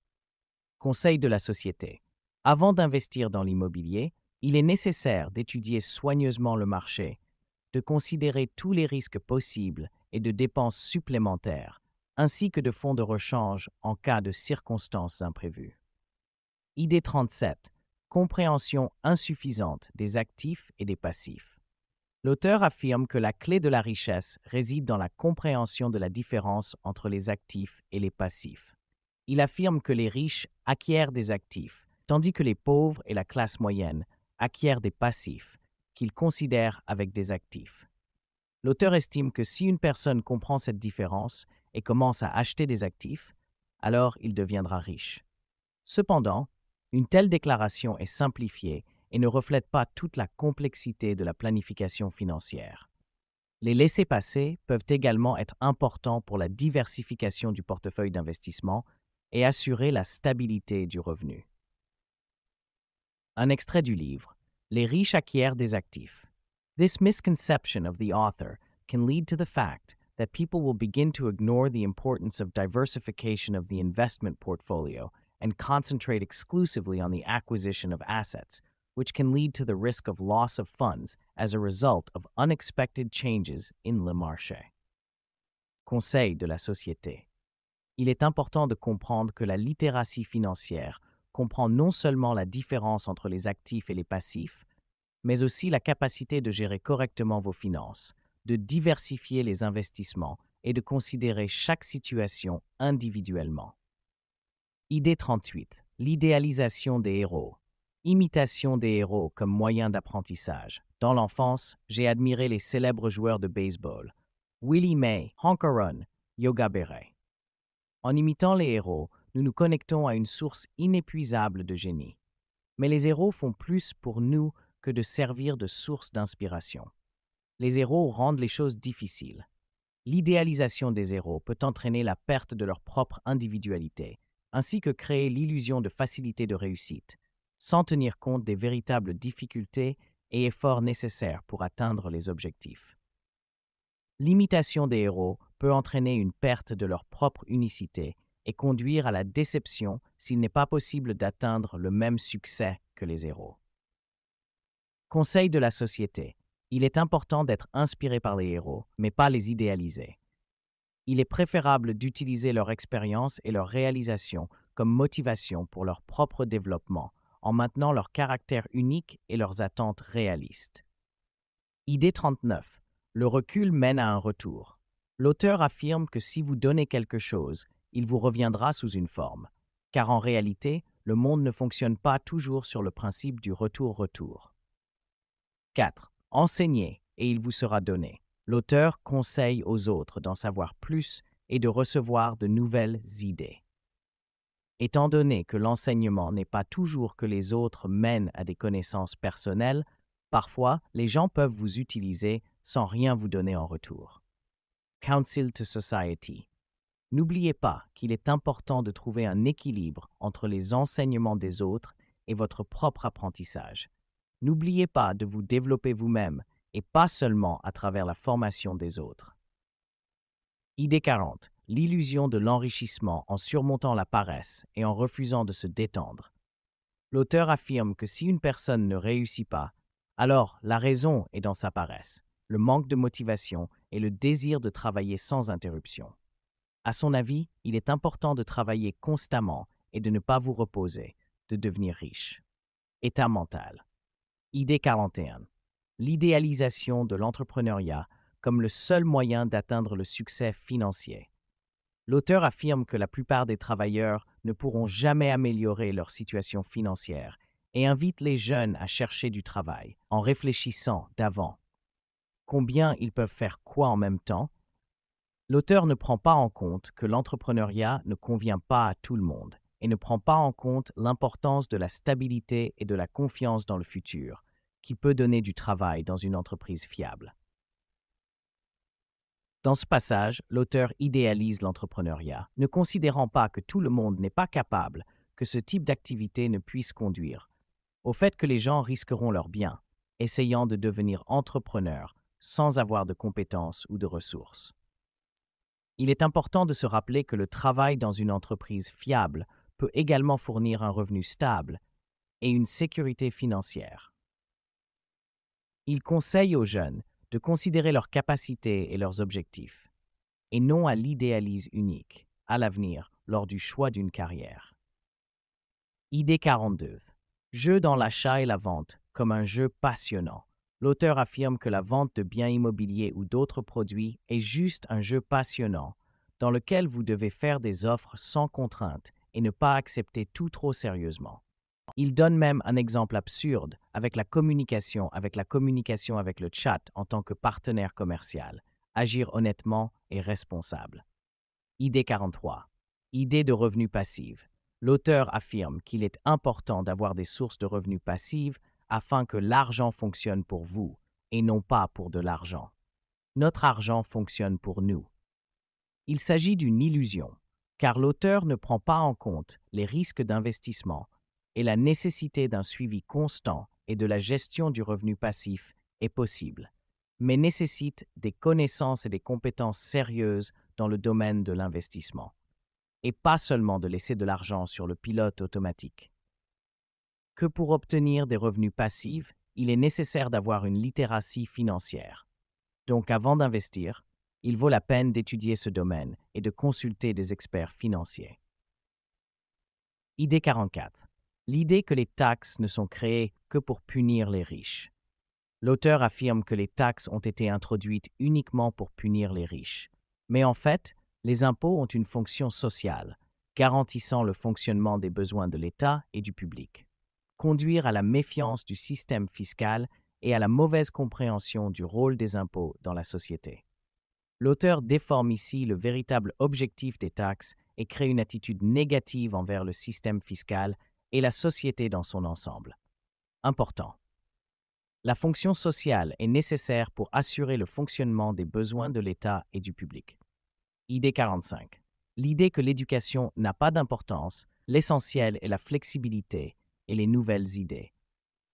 Conseil de la société. Avant d'investir dans l'immobilier, il est nécessaire d'étudier soigneusement le marché, de considérer tous les risques possibles et de dépenses supplémentaires, ainsi que de fonds de rechange en cas de circonstances imprévues. Idée 37. Compréhension insuffisante des actifs et des passifs. L'auteur affirme que la clé de la richesse réside dans la compréhension de la différence entre les actifs et les passifs. Il affirme que les riches acquièrent des actifs, tandis que les pauvres et la classe moyenne acquièrent des passifs, qu'ils considèrent avec des actifs. L'auteur estime que si une personne comprend cette différence et commence à acheter des actifs, alors il deviendra riche. Cependant, une telle déclaration est simplifiée et ne reflète pas toute la complexité de la planification financière. Les laissez-passer peuvent également être importants pour la diversification du portefeuille d'investissement et assurer la stabilité du revenu. Un extrait du livre. Les riches acquièrent des actifs. This misconception of the author can lead to the fact that people will begin to ignore the importance of diversification of the investment portfolio and concentrate exclusively on the acquisition of assets, which can lead to the risk of loss of funds as a result of unexpected changes in le marché. Conseil de la société. Il est important de comprendre que la littératie financière comprend non seulement la différence entre les actifs et les passifs, mais aussi la capacité de gérer correctement vos finances, de diversifier les investissements et de considérer chaque situation individuellement. Idée 38. L'idéalisation des héros. Imitation des héros comme moyen d'apprentissage. Dans l'enfance, j'ai admiré les célèbres joueurs de baseball, Willie May, Hank Aaron, Yogi Berra. En imitant les héros, nous nous connectons à une source inépuisable de génie. Mais les héros font plus pour nous que de servir de source d'inspiration. Les héros rendent les choses difficiles. L'idéalisation des héros peut entraîner la perte de leur propre individualité, ainsi que créer l'illusion de facilité de réussite, sans tenir compte des véritables difficultés et efforts nécessaires pour atteindre les objectifs. L'imitation des héros peut entraîner une perte de leur propre unicité et conduire à la déception s'il n'est pas possible d'atteindre le même succès que les héros. Conseil de la société. Il est important d'être inspiré par les héros, mais pas les idéaliser. Il est préférable d'utiliser leur expérience et leur réalisation comme motivation pour leur propre développement, en maintenant leur caractère unique et leurs attentes réalistes. Idée 39. Le recul mène à un retour. L'auteur affirme que si vous donnez quelque chose, il vous reviendra sous une forme, car en réalité, le monde ne fonctionne pas toujours sur le principe du retour-retour. 4. Enseignez et il vous sera donné. L'auteur conseille aux autres d'en savoir plus et de recevoir de nouvelles idées. Étant donné que l'enseignement n'est pas toujours que les autres mènent à des connaissances personnelles, parfois les gens peuvent vous utiliser sans rien vous donner en retour. Counsel to Society. N'oubliez pas qu'il est important de trouver un équilibre entre les enseignements des autres et votre propre apprentissage. N'oubliez pas de vous développer vous-même et pas seulement à travers la formation des autres. Idée 40. L'illusion de l'enrichissement en surmontant la paresse et en refusant de se détendre. L'auteur affirme que si une personne ne réussit pas, alors la raison est dans sa paresse, le manque de motivation et le désir de travailler sans interruption. À son avis, il est important de travailler constamment et de ne pas vous reposer, de devenir riche. État mental. Idée 41. L'idéalisation de l'entrepreneuriat comme le seul moyen d'atteindre le succès financier. L'auteur affirme que la plupart des travailleurs ne pourront jamais améliorer leur situation financière et invite les jeunes à chercher du travail en réfléchissant d'avant. Combien ils peuvent faire quoi en même temps? L'auteur ne prend pas en compte que l'entrepreneuriat ne convient pas à tout le monde et ne prend pas en compte l'importance de la stabilité et de la confiance dans le futur, qui peut donner du travail dans une entreprise fiable. Dans ce passage, l'auteur idéalise l'entrepreneuriat, ne considérant pas que tout le monde n'est pas capable, que ce type d'activité ne puisse conduire, au fait que les gens risqueront leurs biens, essayant de devenir entrepreneurs sans avoir de compétences ou de ressources. Il est important de se rappeler que le travail dans une entreprise fiable peut également fournir un revenu stable et une sécurité financière. Il conseille aux jeunes de considérer leurs capacités et leurs objectifs, et non à l'idéalisme unique, à l'avenir, lors du choix d'une carrière. Idée 42. Jeu dans l'achat et la vente comme un jeu passionnant. L'auteur affirme que la vente de biens immobiliers ou d'autres produits est juste un jeu passionnant, dans lequel vous devez faire des offres sans contrainte et ne pas accepter tout trop sérieusement. Il donne même un exemple absurde avec la communication avec le chat en tant que partenaire commercial. Agir honnêtement et responsable. Idée 43. Idée de revenus passifs. L'auteur affirme qu'il est important d'avoir des sources de revenus passifs afin que l'argent fonctionne pour vous et non pas pour de l'argent. Notre argent fonctionne pour nous. Il s'agit d'une illusion, car l'auteur ne prend pas en compte les risques d'investissement et la nécessité d'un suivi constant et de la gestion du revenu passif est possible, mais nécessite des connaissances et des compétences sérieuses dans le domaine de l'investissement, et pas seulement de laisser de l'argent sur le pilote automatique. Que pour obtenir des revenus passifs, il est nécessaire d'avoir une littératie financière. Donc avant d'investir, il vaut la peine d'étudier ce domaine et de consulter des experts financiers. Idée 44. L'idée que les taxes ne sont créées que pour punir les riches. L'auteur affirme que les taxes ont été introduites uniquement pour punir les riches. Mais en fait, les impôts ont une fonction sociale, garantissant le fonctionnement des besoins de l'État et du public. Conduire à la méfiance du système fiscal et à la mauvaise compréhension du rôle des impôts dans la société. L'auteur déforme ici le véritable objectif des taxes et crée une attitude négative envers le système fiscal et la société dans son ensemble. Important. La fonction sociale est nécessaire pour assurer le fonctionnement des besoins de l'État et du public. Idée 45. L'idée que l'éducation n'a pas d'importance, l'essentiel est la flexibilité et les nouvelles idées.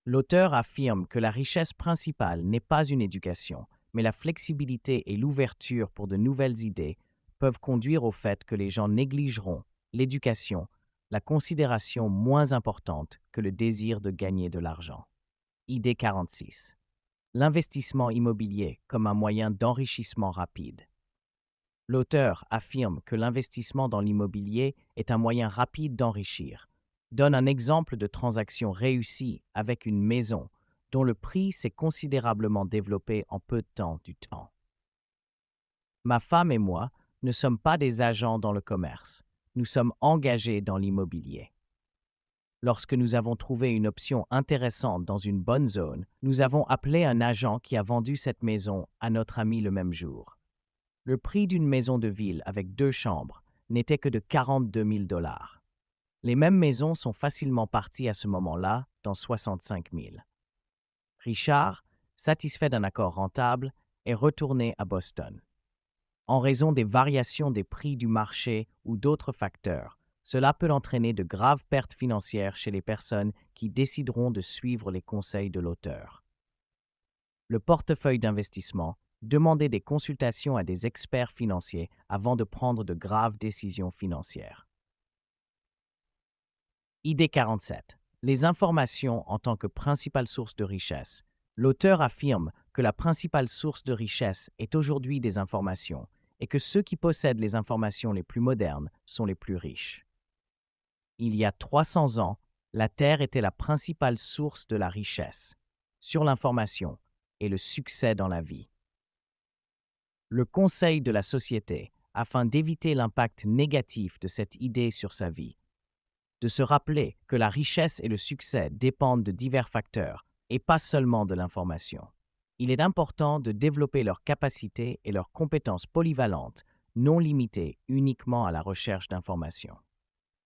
L'auteur affirme que la richesse principale n'est pas une éducation, mais la flexibilité et l'ouverture pour de nouvelles idées peuvent conduire au fait que les gens négligeront l'éducation, la considération moins importante que le désir de gagner de l'argent. Idée 46. L'investissement immobilier comme un moyen d'enrichissement rapide. L'auteur affirme que l'investissement dans l'immobilier est un moyen rapide d'enrichir. Donne un exemple de transaction réussie avec une maison dont le prix s'est considérablement développé en peu de temps du temps. Ma femme et moi ne sommes pas des agents dans le commerce. Nous sommes engagés dans l'immobilier. Lorsque nous avons trouvé une option intéressante dans une bonne zone, nous avons appelé un agent qui a vendu cette maison à notre ami le même jour. Le prix d'une maison de ville avec 2 chambres n'était que de 42 000 $. Les mêmes maisons sont facilement parties à ce moment-là dans 65 000. Richard, satisfait d'un accord rentable, est retourné à Boston. En raison des variations des prix du marché ou d'autres facteurs, cela peut entraîner de graves pertes financières chez les personnes qui décideront de suivre les conseils de l'auteur. Le portefeuille d'investissement, demandez des consultations à des experts financiers avant de prendre de graves décisions financières. Idée 47. Les informations en tant que principale source de richesse. L'auteur affirme que la principale source de richesse est aujourd'hui des informations et que ceux qui possèdent les informations les plus modernes sont les plus riches. Il y a 300 ans, la Terre était la principale source de la richesse, sur l'information et le succès dans la vie. Le conseil de la société, afin d'éviter l'impact négatif de cette idée sur sa vie, de se rappeler que la richesse et le succès dépendent de divers facteurs et pas seulement de l'information. Il est important de développer leurs capacités et leurs compétences polyvalentes, non limitées uniquement à la recherche d'informations.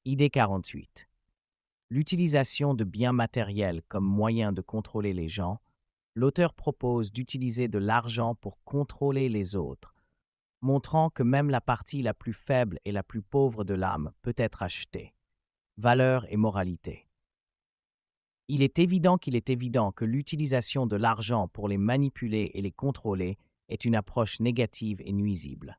Idée 48. L'utilisation de biens matériels comme moyen de contrôler les gens. L'auteur propose d'utiliser de l'argent pour contrôler les autres, montrant que même la partie la plus faible et la plus pauvre de l'âme peut être achetée. Valeurs et moralité. Il est évident que l'utilisation de l'argent pour les manipuler et les contrôler est une approche négative et nuisible.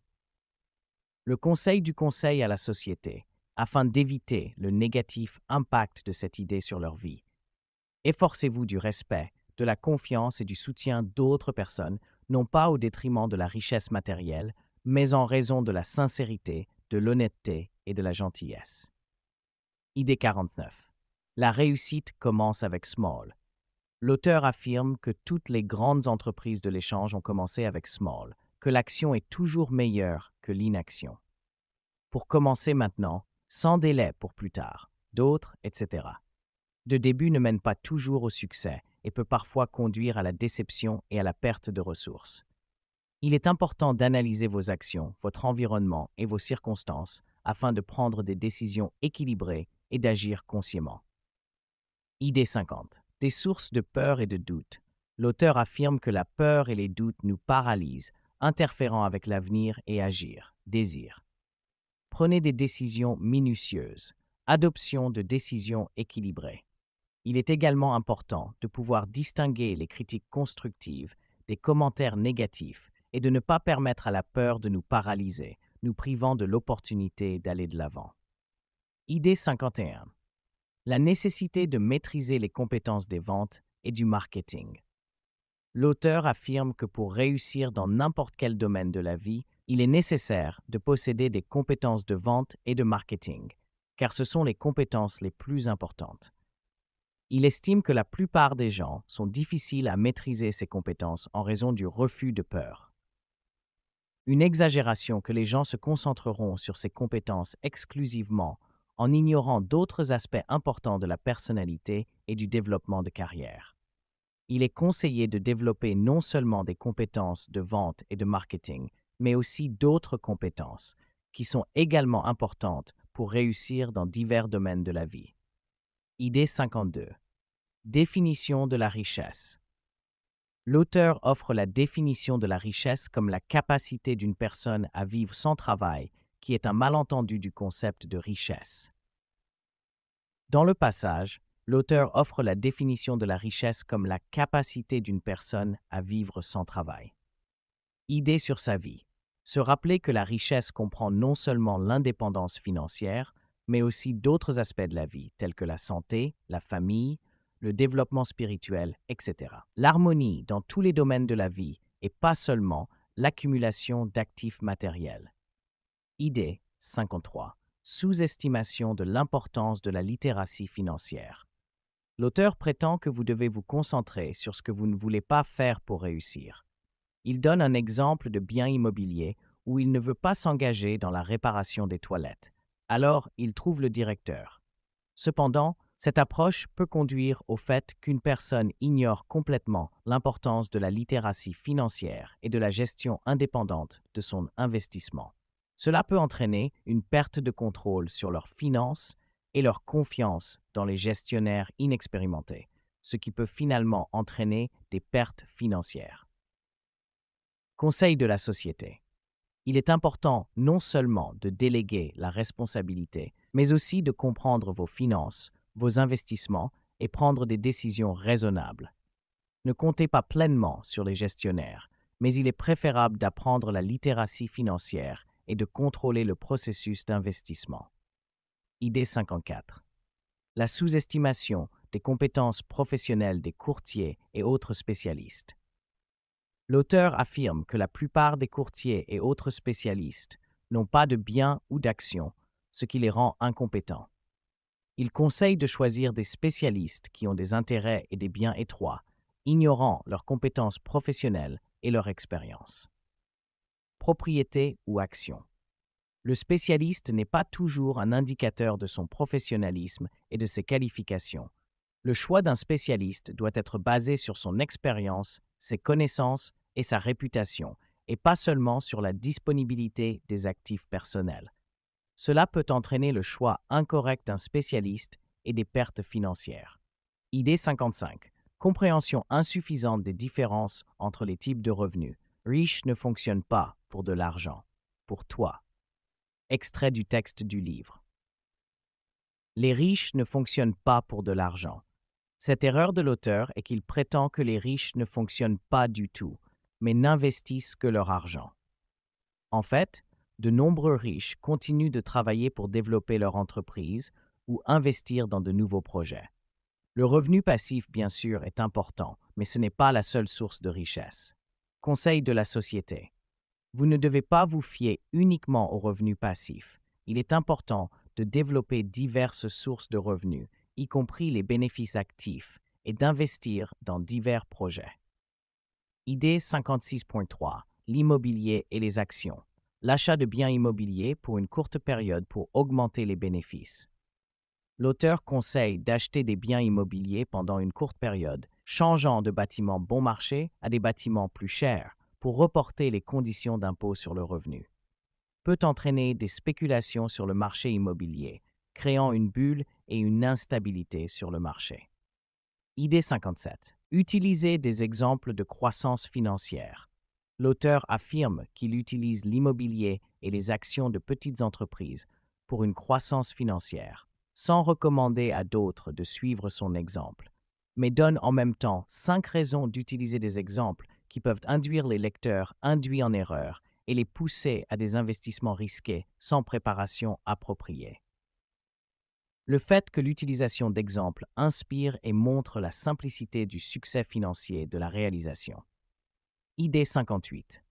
Le conseil du conseil à la société, afin d'éviter le négatif impact de cette idée sur leur vie. Efforcez-vous du respect, de la confiance et du soutien d'autres personnes, non pas au détriment de la richesse matérielle, mais en raison de la sincérité, de l'honnêteté et de la gentillesse. Idée 49. La réussite commence avec small. L'auteur affirme que toutes les grandes entreprises de l'échange ont commencé avec small, que l'action est toujours meilleure que l'inaction. Pour commencer maintenant, sans délai pour plus tard, d'autres, etc. De début ne mène pas toujours au succès et peut parfois conduire à la déception et à la perte de ressources. Il est important d'analyser vos actions, votre environnement et vos circonstances afin de prendre des décisions équilibrées et d'agir consciemment. Idée 50. Des sources de peur et de doute. L'auteur affirme que la peur et les doutes nous paralysent, interférant avec l'avenir et agir, désir. Prenez des décisions minutieuses. Adoption de décisions équilibrées. Il est également important de pouvoir distinguer les critiques constructives des commentaires négatifs et de ne pas permettre à la peur de nous paralyser, nous privant de l'opportunité d'aller de l'avant. Idée 51. La nécessité de maîtriser les compétences des ventes et du marketing. L'auteur affirme que pour réussir dans n'importe quel domaine de la vie, il est nécessaire de posséder des compétences de vente et de marketing, car ce sont les compétences les plus importantes. Il estime que la plupart des gens sont difficiles à maîtriser ces compétences en raison du refus de peur. Une exagération que les gens se concentreront sur ces compétences exclusivement en ignorant d'autres aspects importants de la personnalité et du développement de carrière. Il est conseillé de développer non seulement des compétences de vente et de marketing, mais aussi d'autres compétences qui sont également importantes pour réussir dans divers domaines de la vie. Idée 52. Définition de la richesse. L'auteur offre la définition de la richesse comme la capacité d'une personne à vivre sans travail, qui est un malentendu du concept de richesse. Dans le passage, l'auteur offre la définition de la richesse comme la capacité d'une personne à vivre sans travail. Idée sur sa vie. Se rappeler que la richesse comprend non seulement l'indépendance financière, mais aussi d'autres aspects de la vie, tels que la santé, la famille, le développement spirituel, etc. L'harmonie dans tous les domaines de la vie et pas seulement l'accumulation d'actifs matériels. Idée 53. Sous-estimation de l'importance de la littératie financière. L'auteur prétend que vous devez vous concentrer sur ce que vous ne voulez pas faire pour réussir. Il donne un exemple de bien immobilier où il ne veut pas s'engager dans la réparation des toilettes. Alors, il trouve le directeur. Cependant, cette approche peut conduire au fait qu'une personne ignore complètement l'importance de la littératie financière et de la gestion indépendante de son investissement. Cela peut entraîner une perte de contrôle sur leurs finances et leur confiance dans les gestionnaires inexpérimentés, ce qui peut finalement entraîner des pertes financières. Conseil de la société. Il est important non seulement de déléguer la responsabilité, mais aussi de comprendre vos finances, vos investissements et prendre des décisions raisonnables. Ne comptez pas pleinement sur les gestionnaires, mais il est préférable d'apprendre la littératie financière et de contrôler le processus d'investissement. Idée 54. La sous-estimation des compétences professionnelles des courtiers et autres spécialistes. L'auteur affirme que la plupart des courtiers et autres spécialistes n'ont pas de biens ou d'actions, ce qui les rend incompétents. Il conseille de choisir des spécialistes qui ont des intérêts et des biens étroits, ignorant leurs compétences professionnelles et leur expérience. Propriété ou action. Le spécialiste n'est pas toujours un indicateur de son professionnalisme et de ses qualifications. Le choix d'un spécialiste doit être basé sur son expérience, ses connaissances et sa réputation, et pas seulement sur la disponibilité des actifs personnels. Cela peut entraîner le choix incorrect d'un spécialiste et des pertes financières. Idée 55. Compréhension insuffisante des différences entre les types de revenus. Riche ne fonctionne pas pour de l'argent, pour toi. Extrait du texte du livre. Les riches ne fonctionnent pas pour de l'argent. Cette erreur de l'auteur est qu'il prétend que les riches ne fonctionnent pas du tout, mais n'investissent que leur argent. En fait, de nombreux riches continuent de travailler pour développer leur entreprise ou investir dans de nouveaux projets. Le revenu passif, bien sûr, est important, mais ce n'est pas la seule source de richesse. Conseil de la société. Vous ne devez pas vous fier uniquement aux revenus passifs. Il est important de développer diverses sources de revenus, y compris les bénéfices actifs, et d'investir dans divers projets. Idée 56.3. L'immobilier et les actions. L'achat de biens immobiliers pour une courte période pour augmenter les bénéfices. L'auteur conseille d'acheter des biens immobiliers pendant une courte période, changeant de bâtiments bon marché à des bâtiments plus chers pour reporter les conditions d'impôt sur le revenu. Peut entraîner des spéculations sur le marché immobilier, créant une bulle et une instabilité sur le marché. Idée 57. Utilisez des exemples de croissance financière. L'auteur affirme qu'il utilise l'immobilier et les actions de petites entreprises pour une croissance financière, sans recommander à d'autres de suivre son exemple, mais donne en même temps 5 raisons d'utiliser des exemples qui peuvent induire les lecteurs induits en erreur et les pousser à des investissements risqués sans préparation appropriée. Le fait que l'utilisation d'exemples inspire et montre la simplicité du succès financier de la réalisation. Idée 58.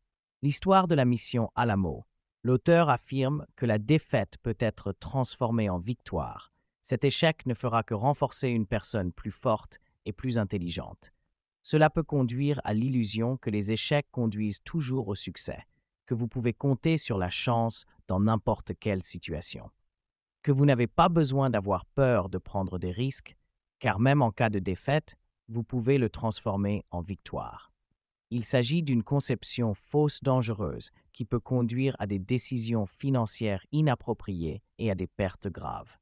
L'histoire de la mission Alamo. L'auteur affirme que la défaite peut être transformée en victoire. Cet échec ne fera que renforcer une personne plus forte et plus intelligente. Cela peut conduire à l'illusion que les échecs conduisent toujours au succès, que vous pouvez compter sur la chance dans n'importe quelle situation, que vous n'avez pas besoin d'avoir peur de prendre des risques, car même en cas de défaite, vous pouvez le transformer en victoire. Il s'agit d'une conception fausse dangereuse qui peut conduire à des décisions financières inappropriées et à des pertes graves.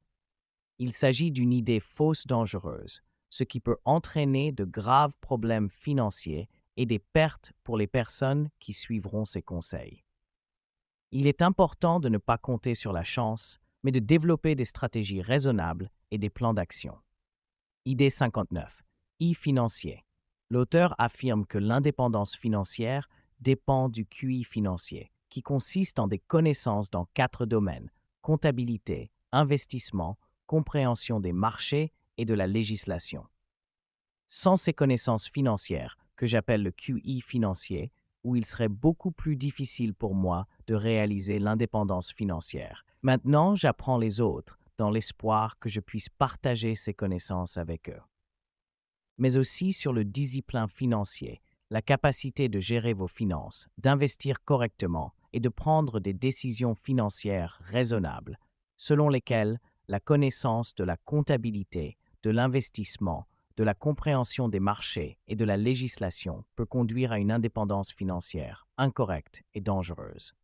Il s'agit d'une idée fausse dangereuse, ce qui peut entraîner de graves problèmes financiers et des pertes pour les personnes qui suivront ces conseils. Il est important de ne pas compter sur la chance, mais de développer des stratégies raisonnables et des plans d'action. Idée 59. E-financier. L'auteur affirme que l'indépendance financière dépend du QI financier, qui consiste en des connaissances dans 4 domaines: comptabilité, investissement, compréhension des marchés et de la législation. Sans ces connaissances financières, que j'appelle le QI financier, où il serait beaucoup plus difficile pour moi de réaliser l'indépendance financière. Maintenant, j'apprends les autres dans l'espoir que je puisse partager ces connaissances avec eux. Mais aussi sur le discipline financier, la capacité de gérer vos finances, d'investir correctement et de prendre des décisions financières raisonnables, selon lesquelles la connaissance de la comptabilité, de l'investissement, de la compréhension des marchés et de la législation peut conduire à une indépendance financière incorrecte et dangereuse.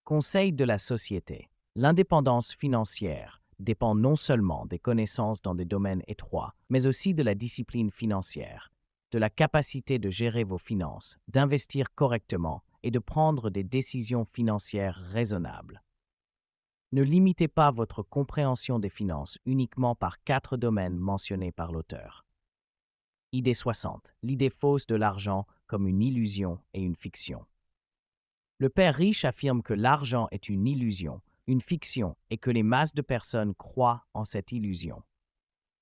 Conseil de la société. L'indépendance financière dépend non seulement des connaissances dans des domaines étroits, mais aussi de la discipline financière. de la capacité de gérer vos finances, d'investir correctement et de prendre des décisions financières raisonnables. Ne limitez pas votre compréhension des finances uniquement par 4 domaines mentionnés par l'auteur. Idée 60. L'idée fausse de l'argent comme une illusion et une fiction. Le père riche affirme que l'argent est une illusion, une fiction et que les masses de personnes croient en cette illusion.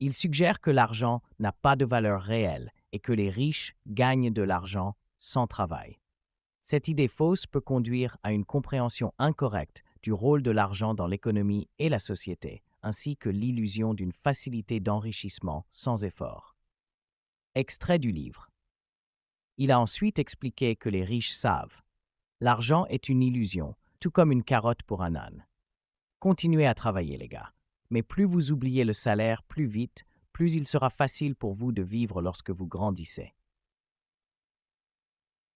Il suggère que l'argent n'a pas de valeur réelle et que les riches gagnent de l'argent sans travail. Cette idée fausse peut conduire à une compréhension incorrecte du rôle de l'argent dans l'économie et la société, ainsi que l'illusion d'une facilité d'enrichissement sans effort. Extrait du livre. Il a ensuite expliqué que les riches savent. L'argent est une illusion, tout comme une carotte pour un âne. Continuez à travailler, les gars. Mais plus vous oubliez le salaire, plus vite, plus il sera facile pour vous de vivre lorsque vous grandissez.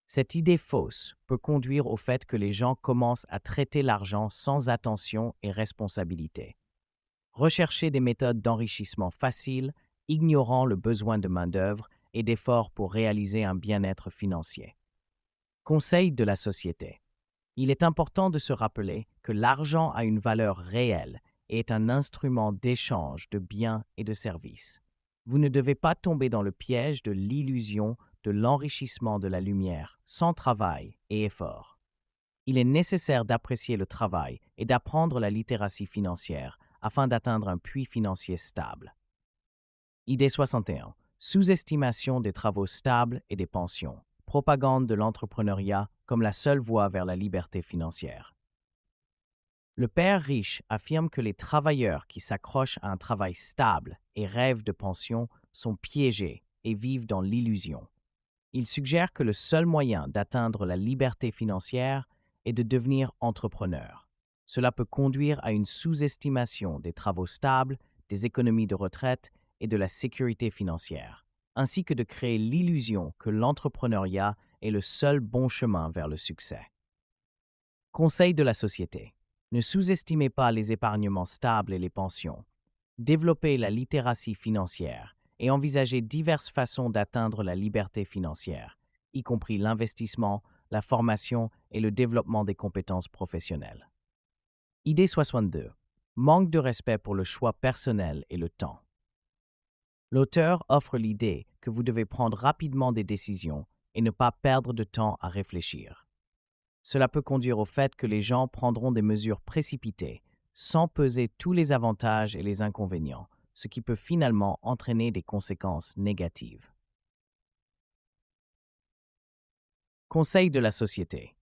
Cette idée fausse peut conduire au fait que les gens commencent à traiter l'argent sans attention et responsabilité. Rechercher des méthodes d'enrichissement faciles, ignorant le besoin de main-d'œuvre et d'efforts pour réaliser un bien-être financier. Conseil de la société. Il est important de se rappeler que l'argent a une valeur réelle et est un instrument d'échange de biens et de services. Vous ne devez pas tomber dans le piège de l'illusion de l'enrichissement de la lumière sans travail et effort. Il est nécessaire d'apprécier le travail et d'apprendre la littératie financière afin d'atteindre un puits financier stable. Idée 61. Sous-estimation des travaux stables et des pensions. Propagande de l'entrepreneuriat comme la seule voie vers la liberté financière. Le père riche affirme que les travailleurs qui s'accrochent à un travail stable et rêvent de pension sont piégés et vivent dans l'illusion. Il suggère que le seul moyen d'atteindre la liberté financière est de devenir entrepreneur. Cela peut conduire à une sous-estimation des travaux stables, des économies de retraite et de la sécurité financière, ainsi que de créer l'illusion que l'entrepreneuriat est le seul bon chemin vers le succès. Conseil de la société. Ne sous-estimez pas les épargnements stables et les pensions. Développez la littératie financière et envisagez diverses façons d'atteindre la liberté financière, y compris l'investissement, la formation et le développement des compétences professionnelles. Idée 62. Manque de respect pour le choix personnel et le temps. L'auteur offre l'idée que vous devez prendre rapidement des décisions et ne pas perdre de temps à réfléchir. Cela peut conduire au fait que les gens prendront des mesures précipitées, sans peser tous les avantages et les inconvénients, ce qui peut finalement entraîner des conséquences négatives. Conseil de la société.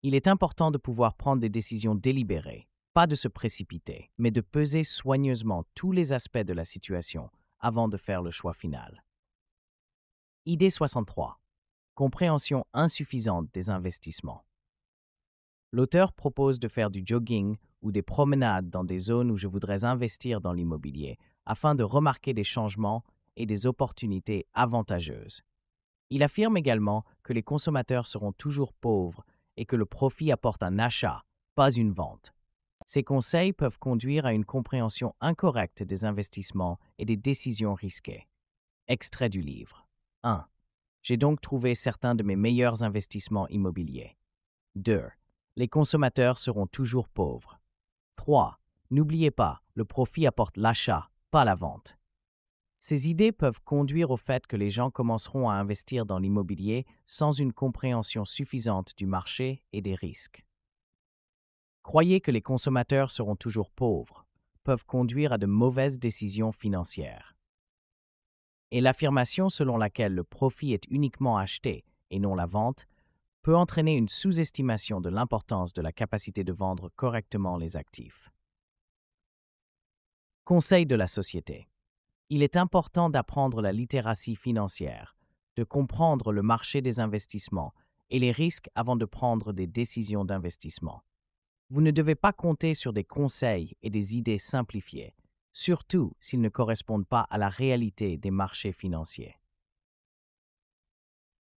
Il est important de pouvoir prendre des décisions délibérées, pas de se précipiter, mais de peser soigneusement tous les aspects de la situation avant de faire le choix final. Idée 63. Compréhension insuffisante des investissements. L'auteur propose de faire du jogging ou des promenades dans des zones où je voudrais investir dans l'immobilier afin de remarquer des changements et des opportunités avantageuses. Il affirme également que les consommateurs seront toujours pauvres et que le profit apporte un achat, pas une vente. Ces conseils peuvent conduire à une compréhension incorrecte des investissements et des décisions risquées. Extrait du livre. 1. J'ai donc trouvé certains de mes meilleurs investissements immobiliers. 2. Les consommateurs seront toujours pauvres. 3. N'oubliez pas, le profit apporte l'achat, pas la vente. Ces idées peuvent conduire au fait que les gens commenceront à investir dans l'immobilier sans une compréhension suffisante du marché et des risques. Croyez que les consommateurs seront toujours pauvres, peuvent conduire à de mauvaises décisions financières. Et l'affirmation selon laquelle le profit est uniquement acheté et non la vente peut entraîner une sous-estimation de l'importance de la capacité de vendre correctement les actifs. Conseil de la société. Il est important d'apprendre la littératie financière, de comprendre le marché des investissements et les risques avant de prendre des décisions d'investissement. Vous ne devez pas compter sur des conseils et des idées simplifiées, surtout s'ils ne correspondent pas à la réalité des marchés financiers.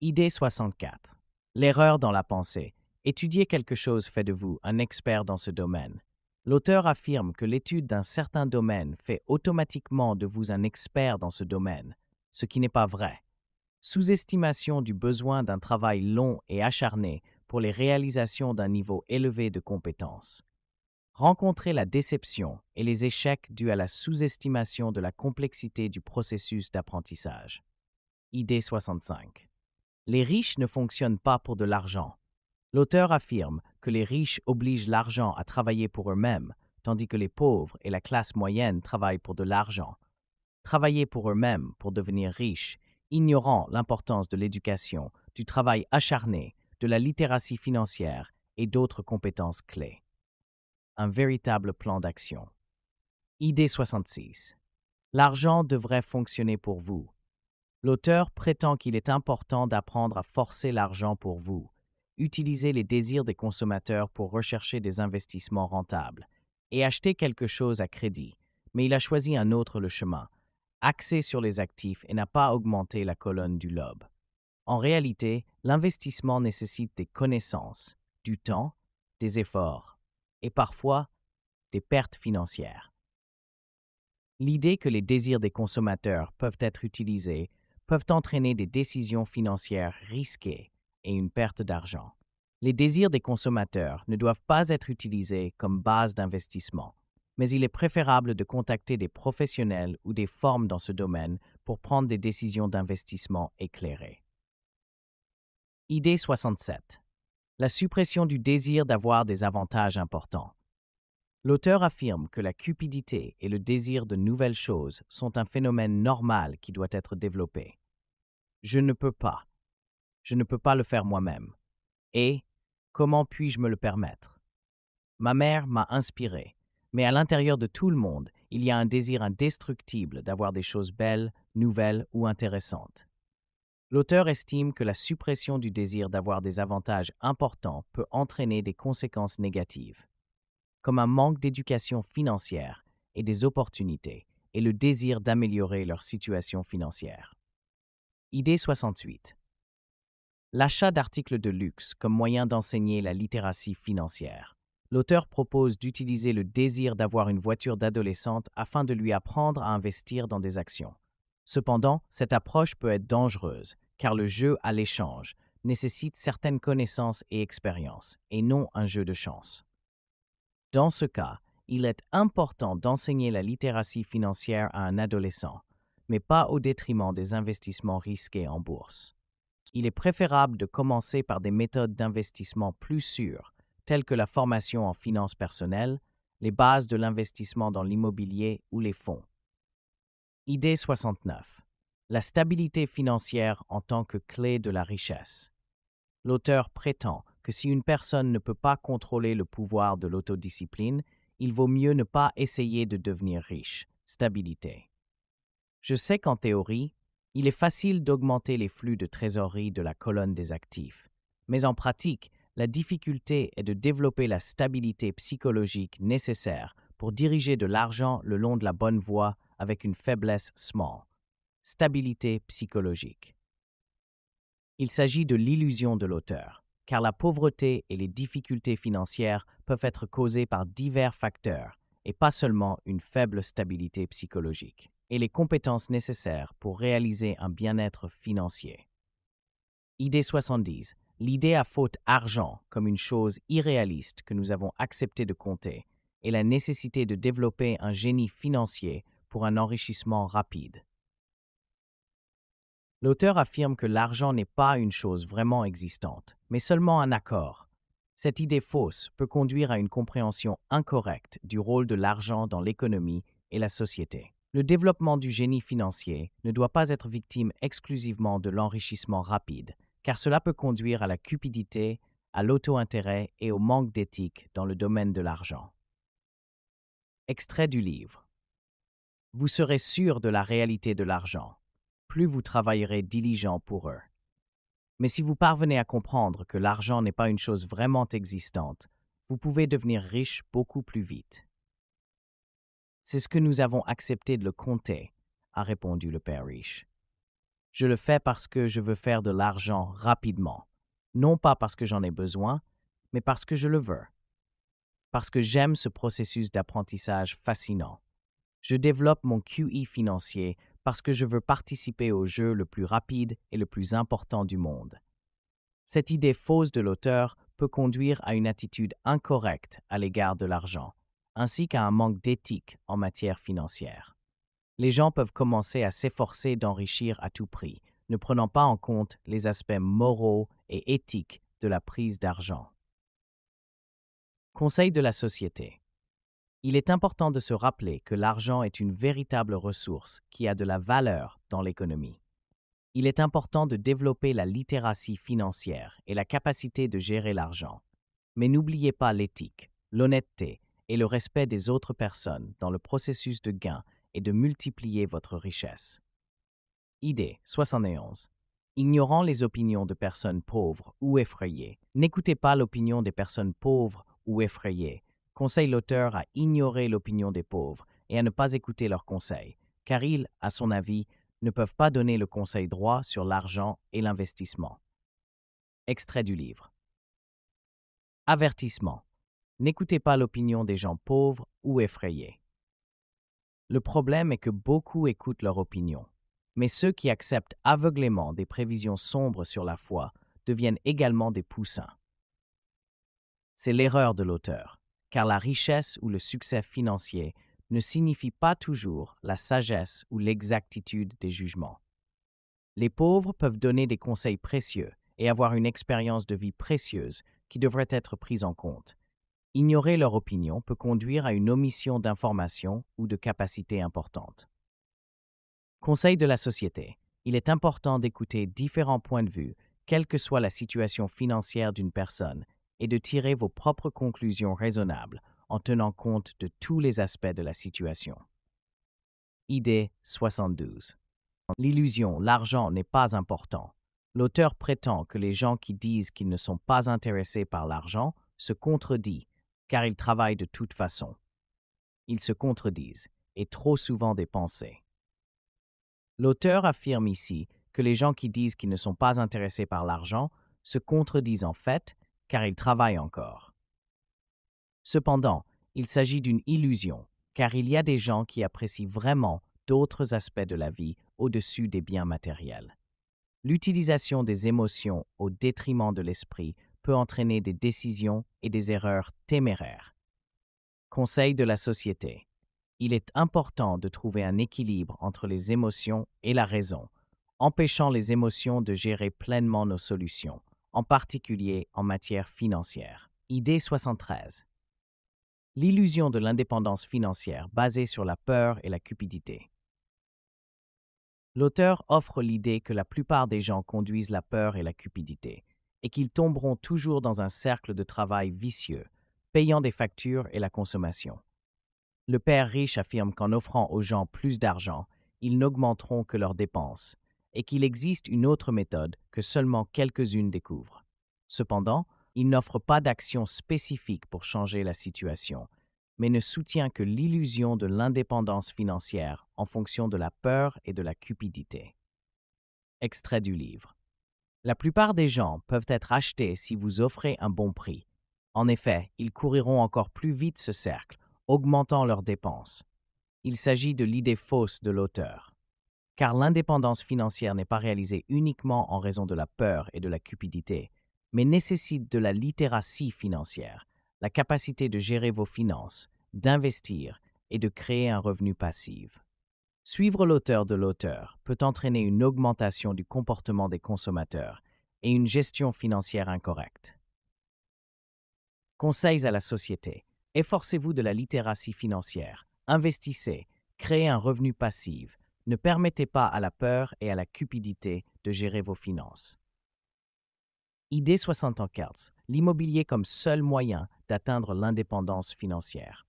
Idée 64. L'erreur dans la pensée. Étudier quelque chose fait de vous un expert dans ce domaine. L'auteur affirme que l'étude d'un certain domaine fait automatiquement de vous un expert dans ce domaine, ce qui n'est pas vrai. Sous-estimation du besoin d'un travail long et acharné pour les réalisations d'un niveau élevé de compétences. Rencontrer la déception et les échecs dus à la sous-estimation de la complexité du processus d'apprentissage. Idée 65. Les riches ne fonctionnent pas pour de l'argent. L'auteur affirme que les riches obligent l'argent à travailler pour eux-mêmes, tandis que les pauvres et la classe moyenne travaillent pour de l'argent. Travailler pour eux-mêmes pour devenir riches, ignorant l'importance de l'éducation, du travail acharné, de la littératie financière et d'autres compétences clés. Un véritable plan d'action. Idée 66. L'argent devrait fonctionner pour vous. L'auteur prétend qu'il est important d'apprendre à forcer l'argent pour vous, utiliser les désirs des consommateurs pour rechercher des investissements rentables et acheter quelque chose à crédit, mais il a choisi un autre le chemin, axé sur les actifs et n'a pas augmenté la colonne du lobe. En réalité, l'investissement nécessite des connaissances, du temps, des efforts et parfois des pertes financières. L'idée que les désirs des consommateurs peuvent être utilisés peuvent entraîner des décisions financières risquées et une perte d'argent. Les désirs des consommateurs ne doivent pas être utilisés comme base d'investissement, mais il est préférable de contacter des professionnels ou des formes dans ce domaine pour prendre des décisions d'investissement éclairées. Idée 67. La suppression du désir d'avoir des avantages importants. L'auteur affirme que la cupidité et le désir de nouvelles choses sont un phénomène normal qui doit être développé. Je ne peux pas. Je ne peux pas le faire moi-même. Et comment puis-je me le permettre? Ma mère m'a inspiré, mais à l'intérieur de tout le monde, il y a un désir indestructible d'avoir des choses belles, nouvelles ou intéressantes. L'auteur estime que la suppression du désir d'avoir des avantages importants peut entraîner des conséquences négatives, comme un manque d'éducation financière et des opportunités, et le désir d'améliorer leur situation financière. Idée 68. L'achat d'articles de luxe comme moyen d'enseigner la littératie financière. L'auteur propose d'utiliser le désir d'avoir une voiture d'adolescente afin de lui apprendre à investir dans des actions. Cependant, cette approche peut être dangereuse, car le jeu à l'échange nécessite certaines connaissances et expériences, et non un jeu de chance. Dans ce cas, il est important d'enseigner la littératie financière à un adolescent, mais pas au détriment des investissements risqués en bourse. Il est préférable de commencer par des méthodes d'investissement plus sûres, telles que la formation en finances personnelles, les bases de l'investissement dans l'immobilier ou les fonds. Idée 69. La stabilité financière en tant que clé de la richesse. L'auteur prétend que si une personne ne peut pas contrôler le pouvoir de l'autodiscipline, il vaut mieux ne pas essayer de devenir riche. Stabilité. Je sais qu'en théorie, il est facile d'augmenter les flux de trésorerie de la colonne des actifs, mais en pratique, la difficulté est de développer la stabilité psychologique nécessaire pour diriger de l'argent le long de la bonne voie avec une faiblesse small. Stabilité psychologique. Il s'agit de l'illusion de l'auteur, car la pauvreté et les difficultés financières peuvent être causées par divers facteurs et pas seulement une faible stabilité psychologique, et les compétences nécessaires pour réaliser un bien-être financier. Idée 70. L'idée à faute argent comme une chose irréaliste que nous avons accepté de compter et la nécessité de développer un génie financier pour un enrichissement rapide. L'auteur affirme que l'argent n'est pas une chose vraiment existante, mais seulement un accord. Cette idée fausse peut conduire à une compréhension incorrecte du rôle de l'argent dans l'économie et la société. Le développement du génie financier ne doit pas être victime exclusivement de l'enrichissement rapide, car cela peut conduire à la cupidité, à l'auto-intérêt et au manque d'éthique dans le domaine de l'argent. Extrait du livre. Vous serez sûr de la réalité de l'argent, plus vous travaillerez diligent pour eux. Mais si vous parvenez à comprendre que l'argent n'est pas une chose vraiment existante, vous pouvez devenir riche beaucoup plus vite. C'est ce que nous avons accepté de le compter, a répondu le père riche. Je le fais parce que je veux faire de l'argent rapidement, non pas parce que j'en ai besoin, mais parce que je le veux. Parce que j'aime ce processus d'apprentissage fascinant. Je développe mon QI financier parce que je veux participer au jeu le plus rapide et le plus important du monde. Cette idée fausse de l'auteur peut conduire à une attitude incorrecte à l'égard de l'argent, ainsi qu'à un manque d'éthique en matière financière. Les gens peuvent commencer à s'efforcer d'enrichir à tout prix, ne prenant pas en compte les aspects moraux et éthiques de la prise d'argent. Conseil de la société. Il est important de se rappeler que l'argent est une véritable ressource qui a de la valeur dans l'économie. Il est important de développer la littératie financière et la capacité de gérer l'argent. Mais n'oubliez pas l'éthique, l'honnêteté et le respect des autres personnes dans le processus de gain et de multiplier votre richesse. Idée 71. Ignorant les opinions de personnes pauvres ou effrayées. N'écoutez pas l'opinion des personnes pauvres ou effrayées. Conseille l'auteur à ignorer l'opinion des pauvres et à ne pas écouter leurs conseils, car ils, à son avis, ne peuvent pas donner le conseil droit sur l'argent et l'investissement. Extrait du livre. Avertissement. N'écoutez pas l'opinion des gens pauvres ou effrayés. Le problème est que beaucoup écoutent leur opinion, mais ceux qui acceptent aveuglément des prévisions sombres sur la foi deviennent également des poussins. C'est l'erreur de l'auteur, car la richesse ou le succès financier ne signifie pas toujours la sagesse ou l'exactitude des jugements. Les pauvres peuvent donner des conseils précieux et avoir une expérience de vie précieuse qui devrait être prise en compte. Ignorer leur opinion peut conduire à une omission d'informations ou de capacités importantes. Conseil de la société. Il est important d'écouter différents points de vue, quelle que soit la situation financière d'une personne, et de tirer vos propres conclusions raisonnables en tenant compte de tous les aspects de la situation. Idée 72. L'illusion, l'argent n'est pas important. L'auteur prétend que les gens qui disent qu'ils ne sont pas intéressés par l'argent se contredisent, car ils travaillent de toute façon. Ils se contredisent, et trop souvent des pensées. L'auteur affirme ici que les gens qui disent qu'ils ne sont pas intéressés par l'argent se contredisent en fait, car ils travaillent encore. Cependant, il s'agit d'une illusion, car il y a des gens qui apprécient vraiment d'autres aspects de la vie au-dessus des biens matériels. L'utilisation des émotions au détriment de l'esprit peut entraîner des décisions et des erreurs téméraires. Conseil de la société. Il est important de trouver un équilibre entre les émotions et la raison, empêchant les émotions de gérer pleinement nos solutions, en particulier en matière financière. Idée 73. L'illusion de l'indépendance financière basée sur la peur et la cupidité. L'auteur offre l'idée que la plupart des gens conduisent la peur et la cupidité, et qu'ils tomberont toujours dans un cercle de travail vicieux, payant des factures et la consommation. Le père riche affirme qu'en offrant aux gens plus d'argent, ils n'augmenteront que leurs dépenses, et qu'il existe une autre méthode que seulement quelques-unes découvrent. Cependant, il n'offre pas d'action spécifique pour changer la situation, mais ne soutient que l'illusion de l'indépendance financière en fonction de la peur et de la cupidité. Extrait du livre. La plupart des gens peuvent être achetés si vous offrez un bon prix. En effet, ils couriront encore plus vite ce cercle, augmentant leurs dépenses. Il s'agit de l'idée fausse de l'auteur. Car l'indépendance financière n'est pas réalisée uniquement en raison de la peur et de la cupidité, mais nécessite de la littératie financière, la capacité de gérer vos finances, d'investir et de créer un revenu passif. Suivre l'auteur de l'auteur peut entraîner une augmentation du comportement des consommateurs et une gestion financière incorrecte. Conseils à la société. Efforcez-vous de la littératie financière. Investissez. Créez un revenu passif. Ne permettez pas à la peur et à la cupidité de gérer vos finances. Idée 74. L'immobilier comme seul moyen d'atteindre l'indépendance financière.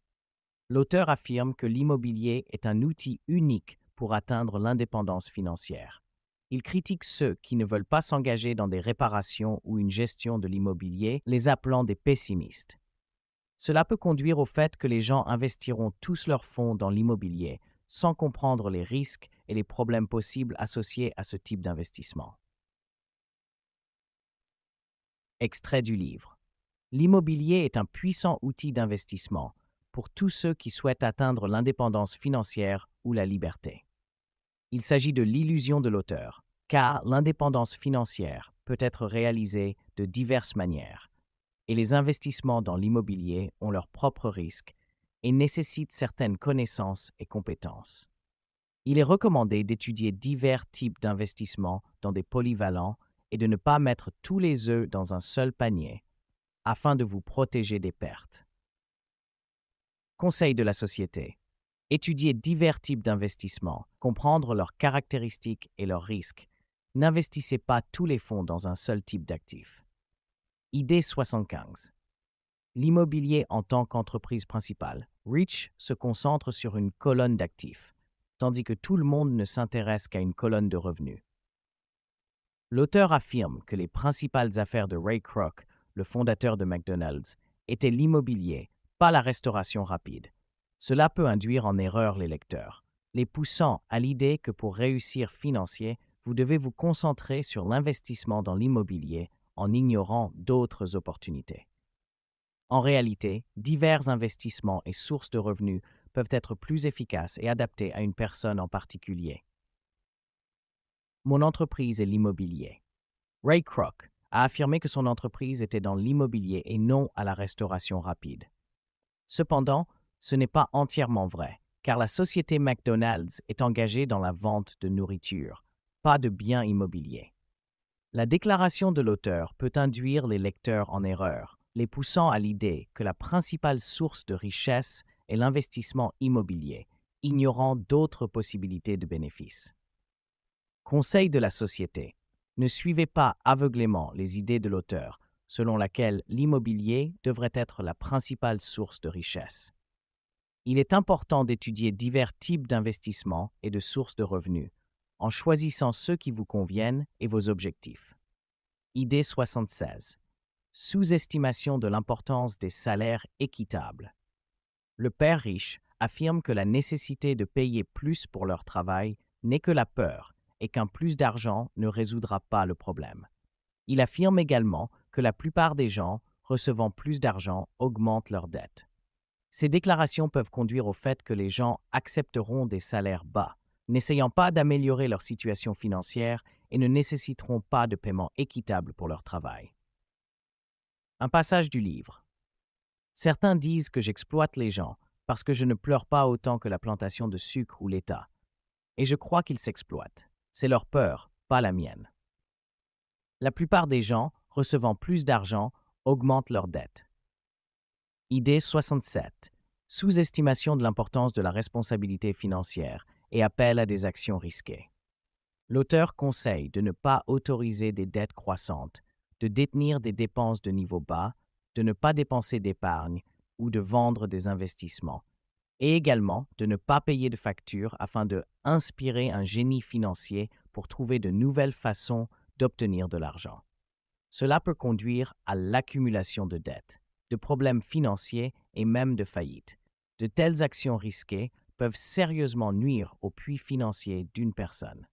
L'auteur affirme que l'immobilier est un outil unique pour atteindre l'indépendance financière. Il critique ceux qui ne veulent pas s'engager dans des réparations ou une gestion de l'immobilier, les appelant des pessimistes. Cela peut conduire au fait que les gens investiront tous leurs fonds dans l'immobilier sans comprendre les risques et les problèmes possibles associés à ce type d'investissement. Extrait du livre. L'immobilier est un puissant outil d'investissement pour tous ceux qui souhaitent atteindre l'indépendance financière ou la liberté. Il s'agit de l'illusion de l'auteur, car l'indépendance financière peut être réalisée de diverses manières, et les investissements dans l'immobilier ont leurs propres risques et nécessitent certaines connaissances et compétences. Il est recommandé d'étudier divers types d'investissements dans des polyvalents et de ne pas mettre tous les œufs dans un seul panier, afin de vous protéger des pertes. Conseil de la société. Étudier divers types d'investissements, comprendre leurs caractéristiques et leurs risques. N'investissez pas tous les fonds dans un seul type d'actifs. Idée 75. L'immobilier en tant qu'entreprise principale. Rich se concentre sur une colonne d'actifs, tandis que tout le monde ne s'intéresse qu'à une colonne de revenus. L'auteur affirme que les principales affaires de Ray Kroc, le fondateur de McDonald's, étaient l'immobilier, pas la restauration rapide. Cela peut induire en erreur les lecteurs, les poussant à l'idée que pour réussir financier, vous devez vous concentrer sur l'investissement dans l'immobilier en ignorant d'autres opportunités. En réalité, divers investissements et sources de revenus peuvent être plus efficaces et adaptés à une personne en particulier. Mon entreprise est l'immobilier. Ray Kroc a affirmé que son entreprise était dans l'immobilier et non à la restauration rapide. Cependant, ce n'est pas entièrement vrai, car la société McDonald's est engagée dans la vente de nourriture, pas de biens immobiliers. La déclaration de l'auteur peut induire les lecteurs en erreur, les poussant à l'idée que la principale source de richesse est l'investissement immobilier, ignorant d'autres possibilités de bénéfices. Conseil de la société. Ne suivez pas aveuglément les idées de l'auteur, selon laquelle l'immobilier devrait être la principale source de richesse. Il est important d'étudier divers types d'investissements et de sources de revenus, en choisissant ceux qui vous conviennent et vos objectifs. Idée 76. Sous-estimation de l'importance des salaires équitables. Le père riche affirme que la nécessité de payer plus pour leur travail n'est que la peur et qu'un plus d'argent ne résoudra pas le problème. Il affirme également que la plupart des gens recevant plus d'argent augmentent leurs dettes. Ces déclarations peuvent conduire au fait que les gens accepteront des salaires bas, n'essayant pas d'améliorer leur situation financière et ne nécessiteront pas de paiement équitable pour leur travail. Un passage du livre. Certains disent que j'exploite les gens parce que je ne pleure pas autant que la plantation de sucre ou l'État. Et je crois qu'ils s'exploitent. C'est leur peur, pas la mienne. La plupart des gens recevant plus d'argent augmentent leurs dettes. Idée 67. Sous-estimation de l'importance de la responsabilité financière et appel à des actions risquées. L'auteur conseille de ne pas autoriser des dettes croissantes, de détenir des dépenses de niveau bas, de ne pas dépenser d'épargne ou de vendre des investissements, et également de ne pas payer de factures afin de inspirer un génie financier pour trouver de nouvelles façons d'obtenir de l'argent. Cela peut conduire à l'accumulation de dettes, de problèmes financiers et même de faillite. De telles actions risquées peuvent sérieusement nuire au puits financier d'une personne.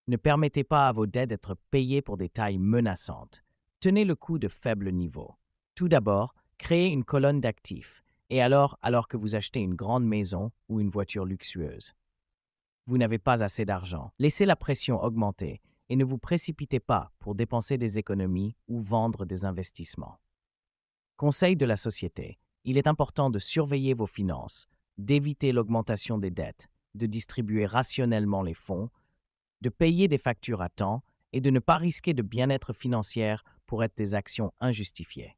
Ne permettez pas à vos dettes d'être payées pour des tailles menaçantes. Tenez le coup de faible niveau. Tout d'abord, créez une colonne d'actifs, et alors que vous achetez une grande maison ou une voiture luxueuse. Vous n'avez pas assez d'argent. Laissez la pression augmenter et ne vous précipitez pas pour dépenser des économies ou vendre des investissements. Conseil de la société. Il est important de surveiller vos finances, d'éviter l'augmentation des dettes, de distribuer rationnellement les fonds, de payer des factures à temps et de ne pas risquer de bien-être financier pour être des actions injustifiées.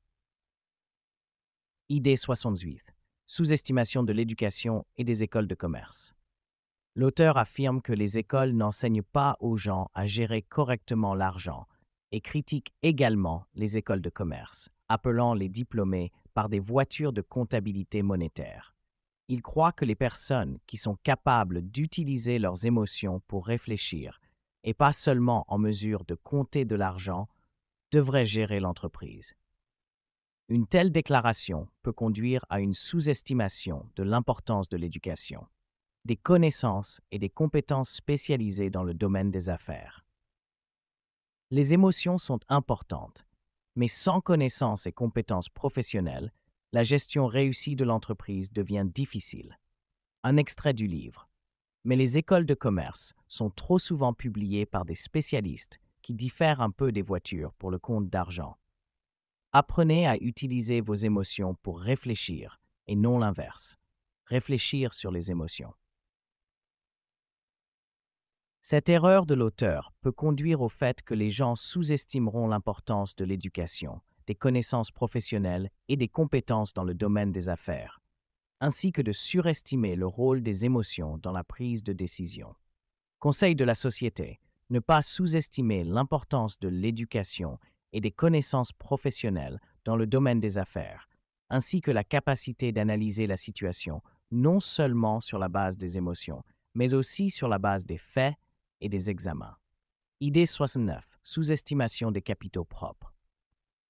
Idée 68. Sous-estimation de l'éducation et des écoles de commerce. L'auteur affirme que les écoles n'enseignent pas aux gens à gérer correctement l'argent et critique également les écoles de commerce, appelant les diplômés par des voitures de comptabilité monétaire. Il croit que les personnes qui sont capables d'utiliser leurs émotions pour réfléchir et pas seulement en mesure de compter de l'argent devraient gérer l'entreprise. Une telle déclaration peut conduire à une sous-estimation de l'importance de l'éducation, des connaissances et des compétences spécialisées dans le domaine des affaires. Les émotions sont importantes, mais sans connaissances et compétences professionnelles, la gestion réussie de l'entreprise devient difficile. Un extrait du livre. Mais les écoles de commerce sont trop souvent publiées par des spécialistes qui diffèrent un peu des voitures pour le compte d'argent. Apprenez à utiliser vos émotions pour réfléchir et non l'inverse. Réfléchir sur les émotions. Cette erreur de l'auteur peut conduire au fait que les gens sous-estimeront l'importance de l'éducation, des connaissances professionnelles et des compétences dans le domaine des affaires, ainsi que de surestimer le rôle des émotions dans la prise de décision. Conseil de la société, ne pas sous-estimer l'importance de l'éducation et des connaissances professionnelles dans le domaine des affaires, ainsi que la capacité d'analyser la situation non seulement sur la base des émotions, mais aussi sur la base des faits et des examens. Idée 69. Sous-estimation des capitaux propres.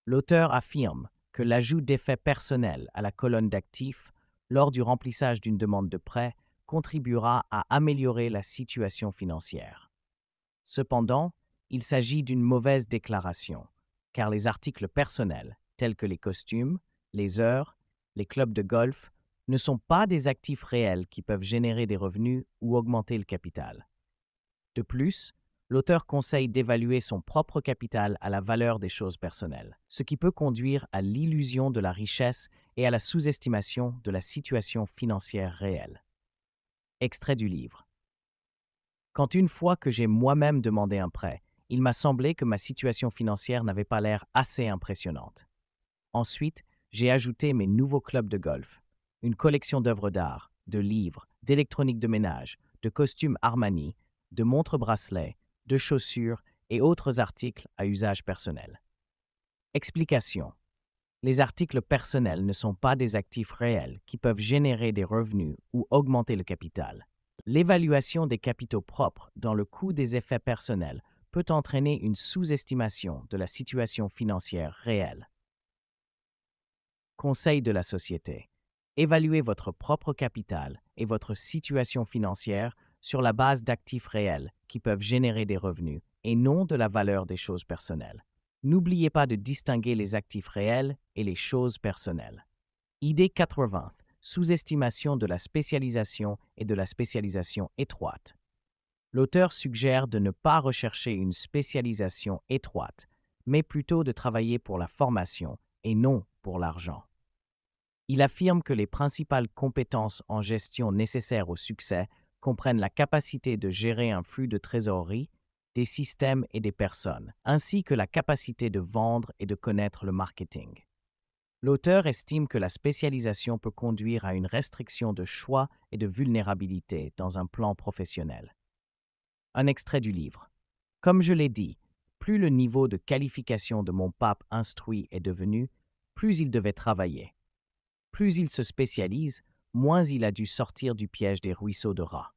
L'auteur affirme que l'ajout d'effets personnels à la colonne d'actifs lors du remplissage d'une demande de prêt contribuera à améliorer la situation financière. Cependant, il s'agit d'une mauvaise déclaration, car les articles personnels, tels que les costumes, les heures, les clubs de golf, ne sont pas des actifs réels qui peuvent générer des revenus ou augmenter le capital. De plus, l'auteur conseille d'évaluer son propre capital à la valeur des choses personnelles, ce qui peut conduire à l'illusion de la richesse et à la sous-estimation de la situation financière réelle. Extrait du livre. Quand une fois que j'ai moi-même demandé un prêt, il m'a semblé que ma situation financière n'avait pas l'air assez impressionnante. Ensuite, j'ai ajouté mes nouveaux clubs de golf, une collection d'œuvres d'art, de livres, d'électronique de ménage, de costumes Armani, de montres-bracelets, de chaussures et autres articles à usage personnel. Explication. Les articles personnels ne sont pas des actifs réels qui peuvent générer des revenus ou augmenter le capital. L'évaluation des capitaux propres dans le coût des effets personnels peut entraîner une sous-estimation de la situation financière réelle. Conseil de la société. Évaluez votre propre capital et votre situation financière sur la base d'actifs réels qui peuvent générer des revenus et non de la valeur des choses personnelles. N'oubliez pas de distinguer les actifs réels et les choses personnelles. Idée 80. Sous-estimation de la spécialisation et de la spécialisation étroite. L'auteur suggère de ne pas rechercher une spécialisation étroite, mais plutôt de travailler pour la formation et non pour l'argent. Il affirme que les principales compétences en gestion nécessaires au succès comprennent la capacité de gérer un flux de trésorerie, des systèmes et des personnes, ainsi que la capacité de vendre et de connaître le marketing. L'auteur estime que la spécialisation peut conduire à une restriction de choix et de vulnérabilité dans un plan professionnel. Un extrait du livre. Comme je l'ai dit, plus le niveau de qualification de mon pape instruit est devenu, plus il devait travailler. Plus il se spécialise, moins il a dû sortir du piège des ruisseaux de rats.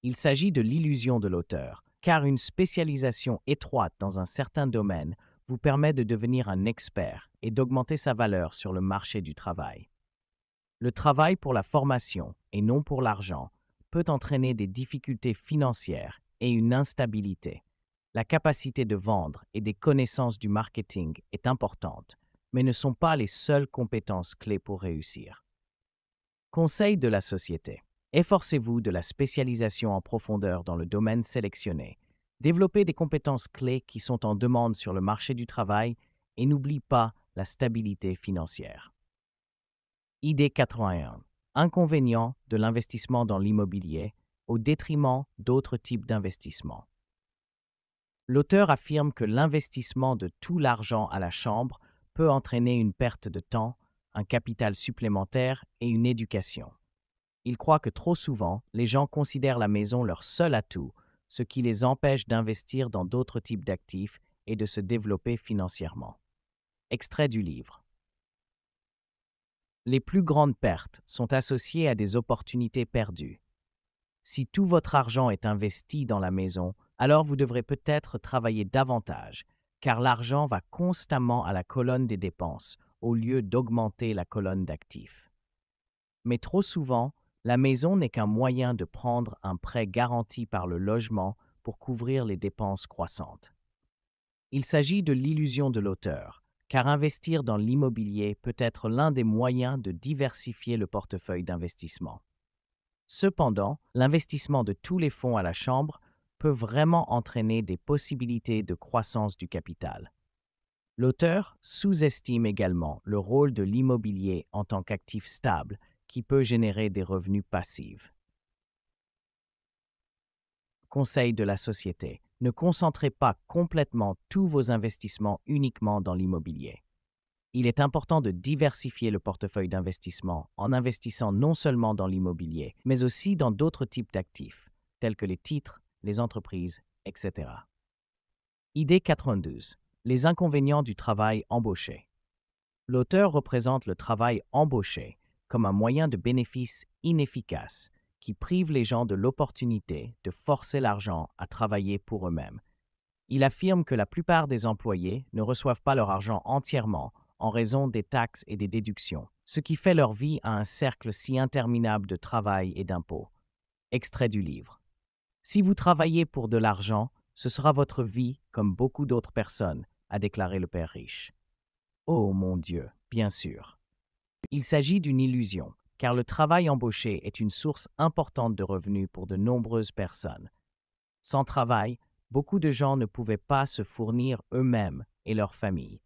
Il s'agit de l'illusion de l'auteur, car une spécialisation étroite dans un certain domaine vous permet de devenir un expert et d'augmenter sa valeur sur le marché du travail. Le travail pour la formation et non pour l'argent peut entraîner des difficultés financières et une instabilité. La capacité de vendre et des connaissances du marketing est importante, mais ne sont pas les seules compétences clés pour réussir. Conseil de la société. Efforcez-vous de la spécialisation en profondeur dans le domaine sélectionné. Développez des compétences clés qui sont en demande sur le marché du travail et n'oubliez pas la stabilité financière. Idée 81. Inconvénients de l'investissement dans l'immobilier au détriment d'autres types d'investissements. L'auteur affirme que l'investissement de tout l'argent à la chambre peut entraîner une perte de temps, un capital supplémentaire et une éducation. Il croit que trop souvent, les gens considèrent la maison leur seul atout, ce qui les empêche d'investir dans d'autres types d'actifs et de se développer financièrement. Extrait du livre. Les plus grandes pertes sont associées à des opportunités perdues. Si tout votre argent est investi dans la maison, alors vous devrez peut-être travailler davantage, car l'argent va constamment à la colonne des dépenses au lieu d'augmenter la colonne d'actifs. Mais trop souvent, la maison n'est qu'un moyen de prendre un prêt garanti par le logement pour couvrir les dépenses croissantes. Il s'agit de l'illusion de l'auteur, car investir dans l'immobilier peut être l'un des moyens de diversifier le portefeuille d'investissement. Cependant, l'investissement de tous les fonds à la Chambre peut vraiment entraîner des possibilités de croissance du capital. L'auteur sous-estime également le rôle de l'immobilier en tant qu'actif stable qui peut générer des revenus passifs. Conseil de la société. Ne concentrez pas complètement tous vos investissements uniquement dans l'immobilier. Il est important de diversifier le portefeuille d'investissement en investissant non seulement dans l'immobilier, mais aussi dans d'autres types d'actifs, tels que les titres, les entreprises, etc. Idée 92. Les inconvénients du travail embauché. L'auteur représente le travail embauché comme un moyen de bénéfice inefficace qui prive les gens de l'opportunité de forcer l'argent à travailler pour eux-mêmes. Il affirme que la plupart des employés ne reçoivent pas leur argent entièrement en raison des taxes et des déductions, ce qui fait leur vie à un cercle si interminable de travail et d'impôts. Extrait du livre. Si vous travaillez pour de l'argent, ce sera votre vie comme beaucoup d'autres personnes, a déclaré le père riche. Oh mon Dieu, bien sûr. Il s'agit d'une illusion, car le travail embauché est une source importante de revenus pour de nombreuses personnes. Sans travail, beaucoup de gens ne pouvaient pas se fournir eux-mêmes et leurs familles.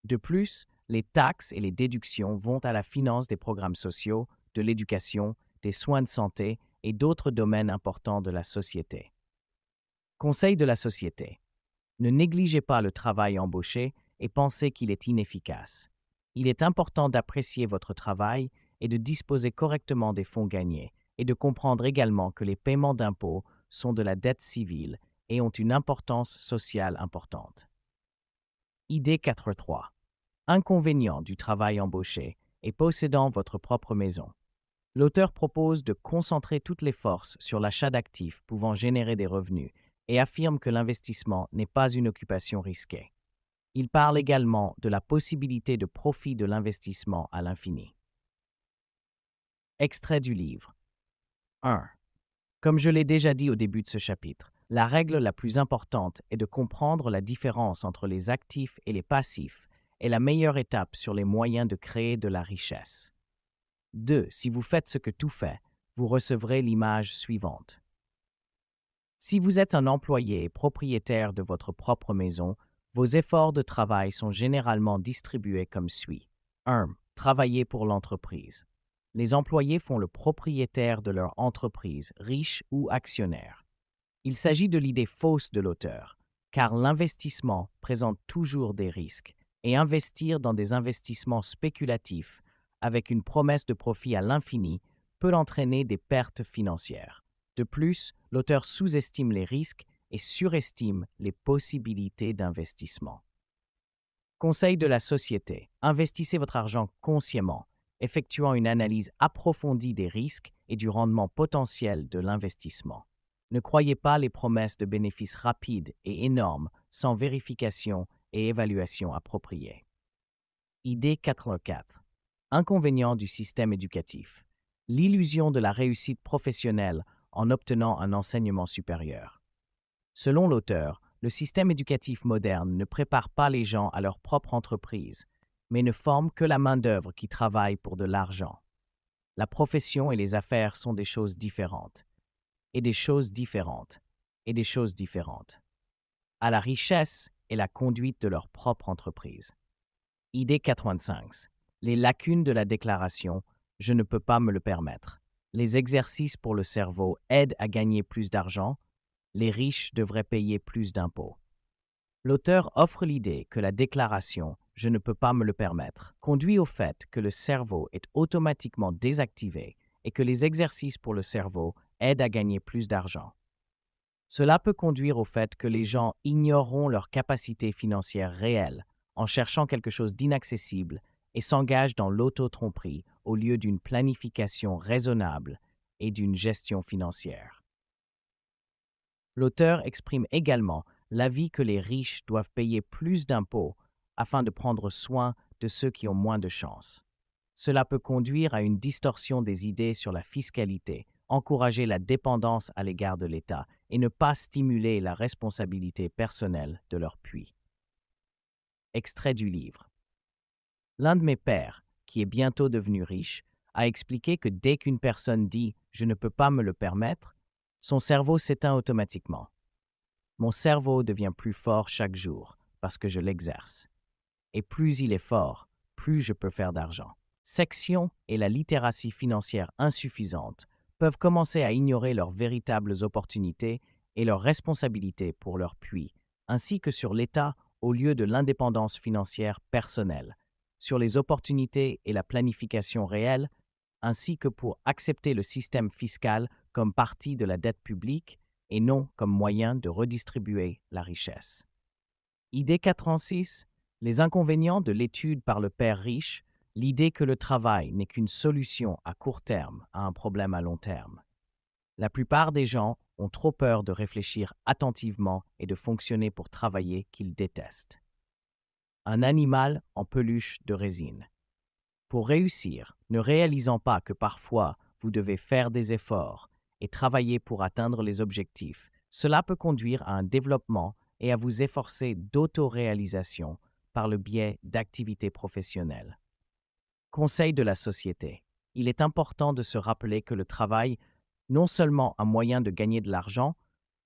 De plus, les taxes et les déductions vont à la finance des programmes sociaux, de l'éducation, des soins de santé et d'autres domaines importants de la société. Conseil de la société. Ne négligez pas le travail embauché et pensez qu'il est inefficace. Il est important d'apprécier votre travail et de disposer correctement des fonds gagnés et de comprendre également que les paiements d'impôts sont de la dette civile et ont une importance sociale importante. Idée 4.3. Inconvénient du travail embauché et possédant votre propre maison. L'auteur propose de concentrer toutes les forces sur l'achat d'actifs pouvant générer des revenus et affirme que l'investissement n'est pas une occupation risquée. Il parle également de la possibilité de profit de l'investissement à l'infini. Extrait du livre. 1. Comme je l'ai déjà dit au début de ce chapitre, la règle la plus importante est de comprendre la différence entre les actifs et les passifs et la meilleure étape sur les moyens de créer de la richesse. 2. Si vous faites ce que tout fait, vous recevrez l'image suivante. Si vous êtes un employé et propriétaire de votre propre maison, vos efforts de travail sont généralement distribués comme suit. 1. Travailler pour l'entreprise. Les employés font le propriétaire de leur entreprise, riche ou actionnaire. Il s'agit de l'idée fausse de l'auteur, car l'investissement présente toujours des risques, et investir dans des investissements spéculatifs avec une promesse de profit à l'infini peut entraîner des pertes financières. De plus, l'auteur sous-estime les risques et surestime les possibilités d'investissement. Conseil de la société. Investissez votre argent consciemment, effectuant une analyse approfondie des risques et du rendement potentiel de l'investissement. Ne croyez pas les promesses de bénéfices rapides et énormes sans vérification et évaluation appropriée. Idée 4.4. Inconvénient du système éducatif. L'illusion de la réussite professionnelle en obtenant un enseignement supérieur. Selon l'auteur, le système éducatif moderne ne prépare pas les gens à leur propre entreprise, mais ne forme que la main-d'œuvre qui travaille pour de l'argent. La profession et les affaires sont des choses différentes, et des choses différentes, et des choses différentes. À la richesse et la conduite de leur propre entreprise. Idée 85. Les lacunes de la déclaration « Je ne peux pas me le permettre ». Les exercices pour le cerveau aident à gagner plus d'argent. Les riches devraient payer plus d'impôts. L'auteur offre l'idée que la déclaration « Je ne peux pas me le permettre » conduit au fait que le cerveau est automatiquement désactivé et que les exercices pour le cerveau aident à gagner plus d'argent. Cela peut conduire au fait que les gens ignoreront leurs capacités financières réelles en cherchant quelque chose d'inaccessible et s'engagent dans l'auto-tromperie au lieu d'une planification raisonnable et d'une gestion financière. L'auteur exprime également l'avis que les riches doivent payer plus d'impôts afin de prendre soin de ceux qui ont moins de chance. Cela peut conduire à une distorsion des idées sur la fiscalité, encourager la dépendance à l'égard de l'État et ne pas stimuler la responsabilité personnelle de leur puits. Extrait du livre. L'un de mes pères, qui est bientôt devenu riche, a expliqué que dès qu'une personne dit « je ne peux pas me le permettre », son cerveau s'éteint automatiquement. Mon cerveau devient plus fort chaque jour parce que je l'exerce. Et plus il est fort, plus je peux faire d'argent. Section et la littératie financière insuffisante peuvent commencer à ignorer leurs véritables opportunités et leurs responsabilités pour leur puits, ainsi que sur l'état au lieu de l'indépendance financière personnelle, sur les opportunités et la planification réelle, ainsi que pour accepter le système fiscal comme partie de la dette publique et non comme moyen de redistribuer la richesse. Idée 86, les inconvénients de l'étude par le père riche, l'idée que le travail n'est qu'une solution à court terme à un problème à long terme. La plupart des gens ont trop peur de réfléchir attentivement et de fonctionner pour travailler qu'ils détestent. Un animal en peluche de résine. Pour réussir, ne réalisant pas que parfois vous devez faire des efforts et travailler pour atteindre les objectifs, cela peut conduire à un développement et à vous efforcer d'autoréalisation par le biais d'activités professionnelles. Conseil de la société. Il est important de se rappeler que le travail, non seulement un moyen de gagner de l'argent,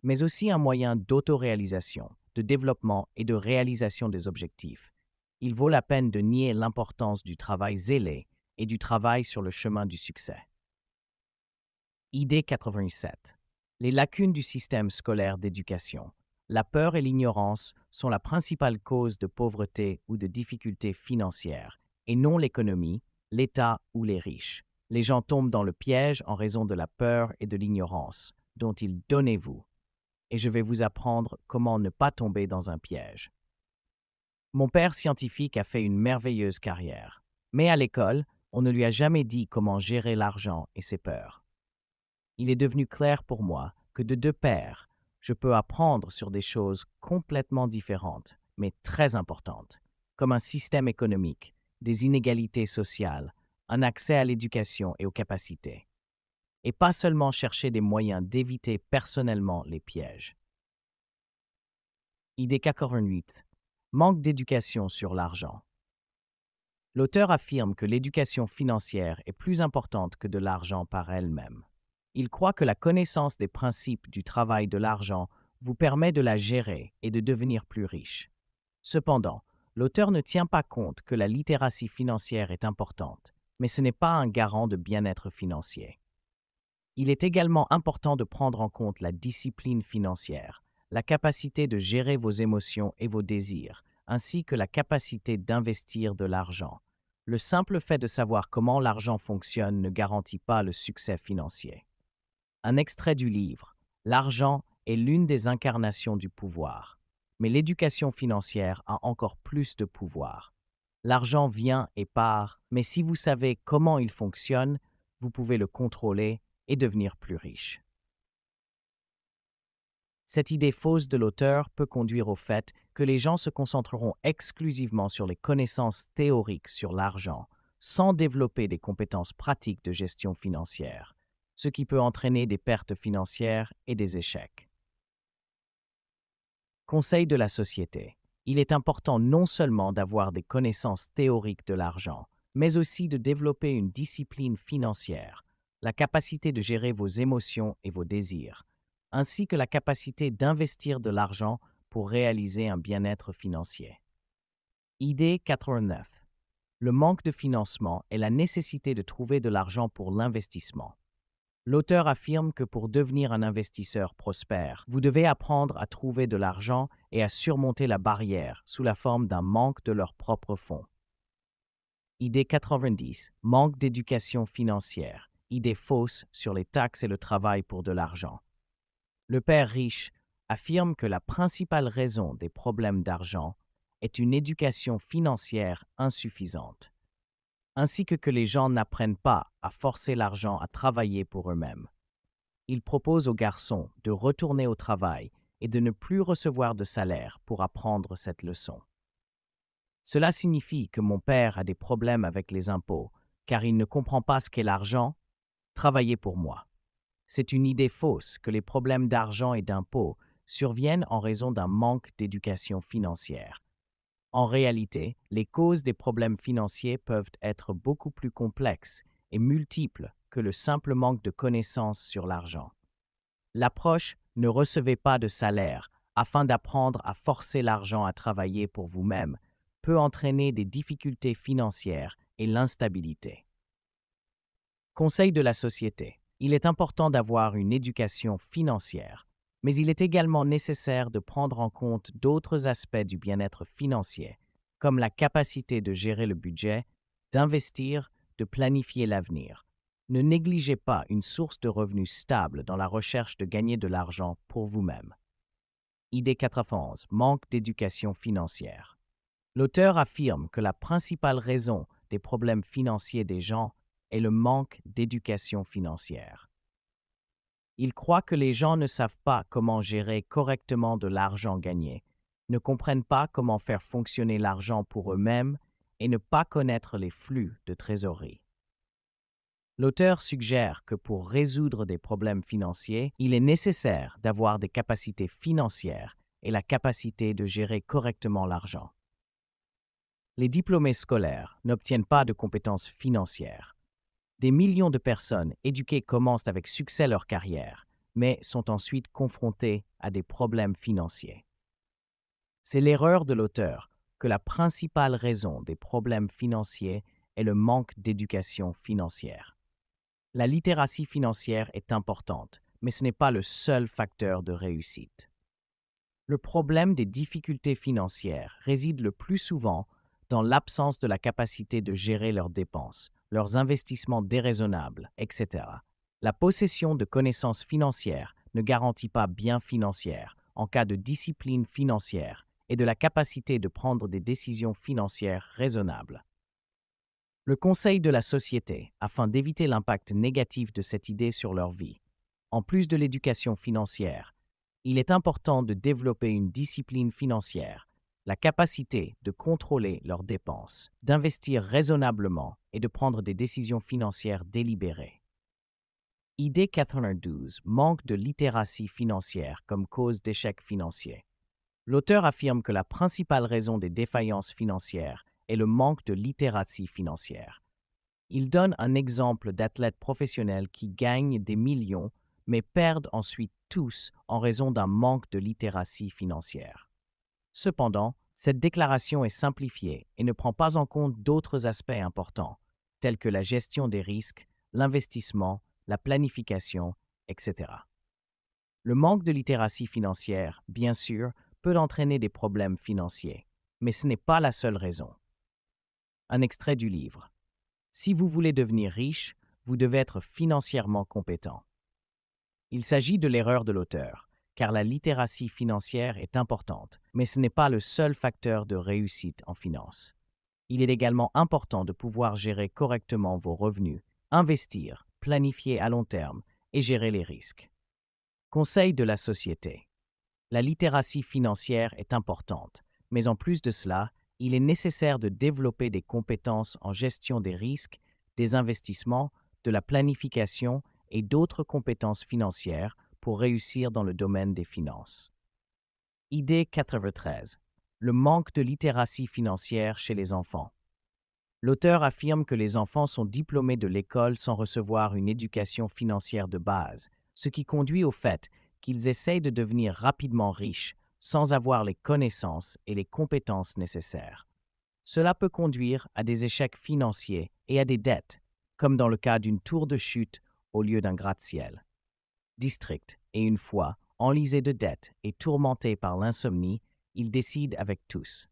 mais aussi un moyen d'autoréalisation, de développement et de réalisation des objectifs. Il vaut la peine de nier l'importance du travail zélé et du travail sur le chemin du succès. Idée 87. Les lacunes du système scolaire d'éducation. La peur et l'ignorance sont la principale cause de pauvreté ou de difficultés financières, et non l'économie, l'État ou les riches. Les gens tombent dans le piège en raison de la peur et de l'ignorance, dont ils donnez-vous. Et je vais vous apprendre comment ne pas tomber dans un piège. Mon père scientifique a fait une merveilleuse carrière, mais à l'école, on ne lui a jamais dit comment gérer l'argent et ses peurs. Il est devenu clair pour moi que de deux pères, je peux apprendre sur des choses complètement différentes, mais très importantes, comme un système économique, des inégalités sociales, un accès à l'éducation et aux capacités, et pas seulement chercher des moyens d'éviter personnellement les pièges. Idée 88. Manque d'éducation sur l'argent. L'auteur affirme que l'éducation financière est plus importante que de l'argent par elle-même. Il croit que la connaissance des principes du travail de l'argent vous permet de la gérer et de devenir plus riche. Cependant, l'auteur ne tient pas compte que la littératie financière est importante, mais ce n'est pas un garant de bien-être financier. Il est également important de prendre en compte la discipline financière, la capacité de gérer vos émotions et vos désirs, ainsi que la capacité d'investir de l'argent. Le simple fait de savoir comment l'argent fonctionne ne garantit pas le succès financier. Un extrait du livre « L'argent est l'une des incarnations du pouvoir, mais l'éducation financière a encore plus de pouvoir. L'argent vient et part, mais si vous savez comment il fonctionne, vous pouvez le contrôler et devenir plus riche. » Cette idée fausse de l'auteur peut conduire au fait que les gens se concentreront exclusivement sur les connaissances théoriques sur l'argent, sans développer des compétences pratiques de gestion financière, ce qui peut entraîner des pertes financières et des échecs. Conseil de la société. Il est important non seulement d'avoir des connaissances théoriques de l'argent, mais aussi de développer une discipline financière, la capacité de gérer vos émotions et vos désirs, ainsi que la capacité d'investir de l'argent pour réaliser un bien-être financier. Idée 89. Le manque de financement et la nécessité de trouver de l'argent pour l'investissement. L'auteur affirme que pour devenir un investisseur prospère, vous devez apprendre à trouver de l'argent et à surmonter la barrière sous la forme d'un manque de leurs propres fonds. Idée 90. Manque d'éducation financière. Idée fausse sur les taxes et le travail pour de l'argent. Le père riche affirme que la principale raison des problèmes d'argent est une éducation financière insuffisante, ainsi que les gens n'apprennent pas à forcer l'argent à travailler pour eux-mêmes. Il propose aux garçons de retourner au travail et de ne plus recevoir de salaire pour apprendre cette leçon. Cela signifie que mon père a des problèmes avec les impôts, car il ne comprend pas ce qu'est l'argent. Travailler pour moi. C'est une idée fausse que les problèmes d'argent et d'impôts surviennent en raison d'un manque d'éducation financière. En réalité, les causes des problèmes financiers peuvent être beaucoup plus complexes est multiple que le simple manque de connaissances sur l'argent. L'approche « ne recevez pas de salaire » afin d'apprendre à forcer l'argent à travailler pour vous-même peut entraîner des difficultés financières et l'instabilité. Conseil de la société. Il est important d'avoir une éducation financière, mais il est également nécessaire de prendre en compte d'autres aspects du bien-être financier, comme la capacité de gérer le budget, d'investir, de planifier l'avenir. Ne négligez pas une source de revenus stable dans la recherche de gagner de l'argent pour vous-même. Idée 91. Manque d'éducation financière. L'auteur affirme que la principale raison des problèmes financiers des gens est le manque d'éducation financière. Il croit que les gens ne savent pas comment gérer correctement de l'argent gagné, ne comprennent pas comment faire fonctionner l'argent pour eux-mêmes et ne pas connaître les flux de trésorerie. L'auteur suggère que pour résoudre des problèmes financiers, il est nécessaire d'avoir des capacités financières et la capacité de gérer correctement l'argent. Les diplômés scolaires n'obtiennent pas de compétences financières. Des millions de personnes éduquées commencent avec succès leur carrière, mais sont ensuite confrontées à des problèmes financiers. C'est l'erreur de l'auteur que la principale raison des problèmes financiers est le manque d'éducation financière. La littératie financière est importante, mais ce n'est pas le seul facteur de réussite. Le problème des difficultés financières réside le plus souvent dans l'absence de la capacité de gérer leurs dépenses, leurs investissements déraisonnables, etc. La possession de connaissances financières ne garantit pas bien financière en cas de discipline financière et de la capacité de prendre des décisions financières raisonnables. Le conseil de la société, afin d'éviter l'impact négatif de cette idée sur leur vie. En plus de l'éducation financière, il est important de développer une discipline financière, la capacité de contrôler leurs dépenses, d'investir raisonnablement et de prendre des décisions financières délibérées. Idée 92. Manque de littératie financière comme cause d'échec financier. L'auteur affirme que la principale raison des défaillances financières est le manque de littératie financière. Il donne un exemple d'athlètes professionnels qui gagnent des millions mais perdent ensuite tous en raison d'un manque de littératie financière. Cependant, cette déclaration est simplifiée et ne prend pas en compte d'autres aspects importants, tels que la gestion des risques, l'investissement, la planification, etc. Le manque de littératie financière, bien sûr, peut entraîner des problèmes financiers, mais ce n'est pas la seule raison. Un extrait du livre. Si vous voulez devenir riche, vous devez être financièrement compétent. Il s'agit de l'erreur de l'auteur, car la littératie financière est importante, mais ce n'est pas le seul facteur de réussite en finance. Il est également important de pouvoir gérer correctement vos revenus, investir, planifier à long terme et gérer les risques. Conseil de la société. La littératie financière est importante, mais en plus de cela, il est nécessaire de développer des compétences en gestion des risques, des investissements, de la planification et d'autres compétences financières pour réussir dans le domaine des finances. Idée 93. Le manque de littératie financière chez les enfants. L'auteur affirme que les enfants sont diplômés de l'école sans recevoir une éducation financière de base, ce qui conduit au fait qu'ils essayent de devenir rapidement riches sans avoir les connaissances et les compétences nécessaires. Cela peut conduire à des échecs financiers et à des dettes, comme dans le cas d'une tour de chute au lieu d'un gratte-ciel. District, et une fois, enlisé de dettes et tourmenté par l'insomnie, il décide avec tous.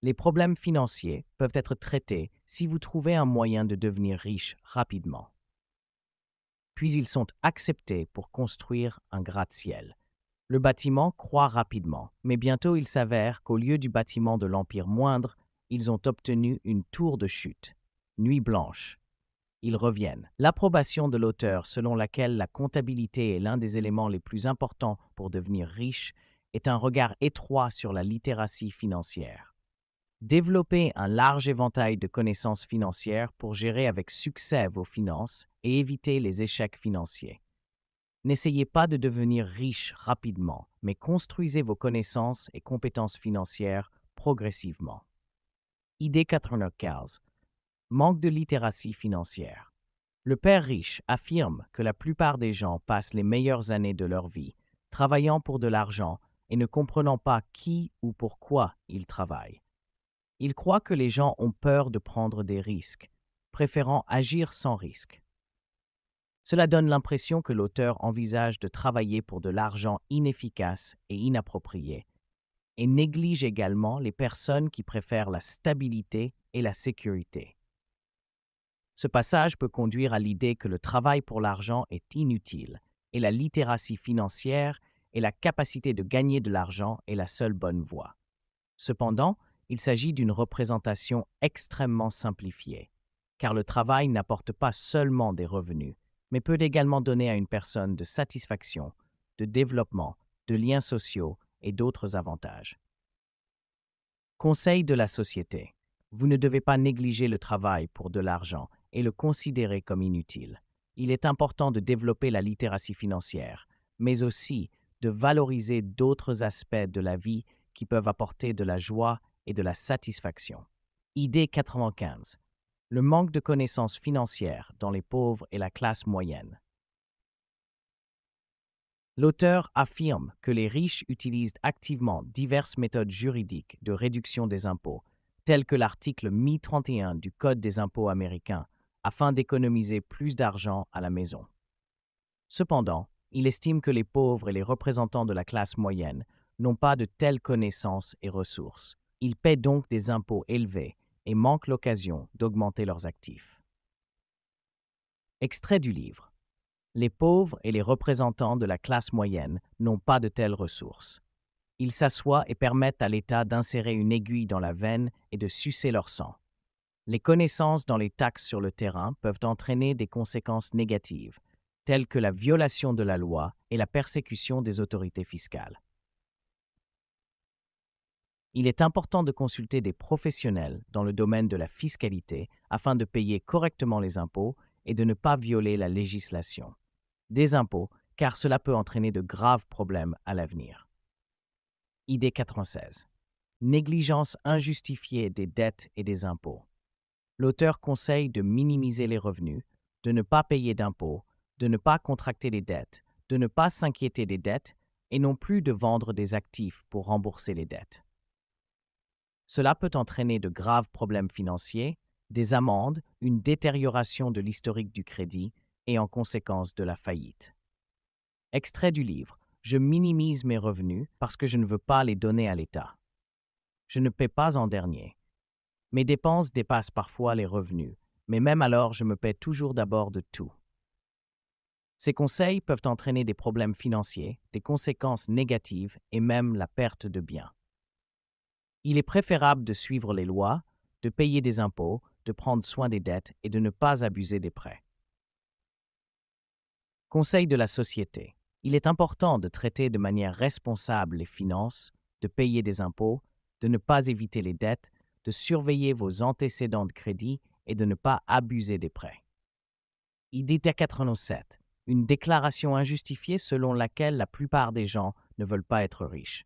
Les problèmes financiers peuvent être traités si vous trouvez un moyen de devenir riche rapidement. Puis ils sont acceptés pour construire un gratte-ciel. Le bâtiment croît rapidement, mais bientôt il s'avère qu'au lieu du bâtiment de l'Empire moindre, ils ont obtenu une tour de chute. Nuit blanche. Ils reviennent. L'approbation de l'auteur selon laquelle la comptabilité est l'un des éléments les plus importants pour devenir riche est un regard étroit sur la littératie financière. Développez un large éventail de connaissances financières pour gérer avec succès vos finances et éviter les échecs financiers. N'essayez pas de devenir riche rapidement, mais construisez vos connaissances et compétences financières progressivement. Idée 95. Manque de littératie financière. Le père riche affirme que la plupart des gens passent les meilleures années de leur vie travaillant pour de l'argent et ne comprenant pas qui ou pourquoi ils travaillent. Il croit que les gens ont peur de prendre des risques, préférant agir sans risque. Cela donne l'impression que l'auteur envisage de travailler pour de l'argent inefficace et inapproprié, et néglige également les personnes qui préfèrent la stabilité et la sécurité. Ce passage peut conduire à l'idée que le travail pour l'argent est inutile et la littératie financière et la capacité de gagner de l'argent est la seule bonne voie. Cependant, il s'agit d'une représentation extrêmement simplifiée, car le travail n'apporte pas seulement des revenus, mais peut également donner à une personne de satisfaction, de développement, de liens sociaux et d'autres avantages. Conseil de la société. Vous ne devez pas négliger le travail pour de l'argent et le considérer comme inutile. Il est important de développer la littératie financière, mais aussi de valoriser d'autres aspects de la vie qui peuvent apporter de la joie et de la satisfaction. Idée 95. Le manque de connaissances financières dans les pauvres et la classe moyenne. L'auteur affirme que les riches utilisent activement diverses méthodes juridiques de réduction des impôts, telles que l'article Mi-31 du Code des impôts américain, afin d'économiser plus d'argent à la maison. Cependant, il estime que les pauvres et les représentants de la classe moyenne n'ont pas de telles connaissances et ressources. Ils paient donc des impôts élevés et manquent l'occasion d'augmenter leurs actifs. Extrait du livre. Les pauvres et les représentants de la classe moyenne n'ont pas de telles ressources. Ils s'assoient et permettent à l'État d'insérer une aiguille dans la veine et de sucer leur sang. Les connaissances dans les taxes sur le terrain peuvent entraîner des conséquences négatives, telles que la violation de la loi et la persécution des autorités fiscales. Il est important de consulter des professionnels dans le domaine de la fiscalité afin de payer correctement les impôts et de ne pas violer la législation des impôts, car cela peut entraîner de graves problèmes à l'avenir. Idée 96. Négligence injustifiée des dettes et des impôts. L'auteur conseille de minimiser les revenus, de ne pas payer d'impôts, de ne pas contracter des dettes, de ne pas s'inquiéter des dettes et non plus de vendre des actifs pour rembourser les dettes. Cela peut entraîner de graves problèmes financiers, des amendes, une détérioration de l'historique du crédit et en conséquence de la faillite. Extrait du livre. Je minimise mes revenus parce que je ne veux pas les donner à l'État. Je ne paie pas en dernier. Mes dépenses dépassent parfois les revenus, mais même alors je me paie toujours d'abord de tout. Ces conseils peuvent entraîner des problèmes financiers, des conséquences négatives et même la perte de biens. Il est préférable de suivre les lois, de payer des impôts, de prendre soin des dettes et de ne pas abuser des prêts. Conseil de la société. Il est important de traiter de manière responsable les finances, de payer des impôts, de ne pas éviter les dettes, de surveiller vos antécédents de crédit et de ne pas abuser des prêts. Idée 87. Une déclaration injustifiée selon laquelle la plupart des gens ne veulent pas être riches.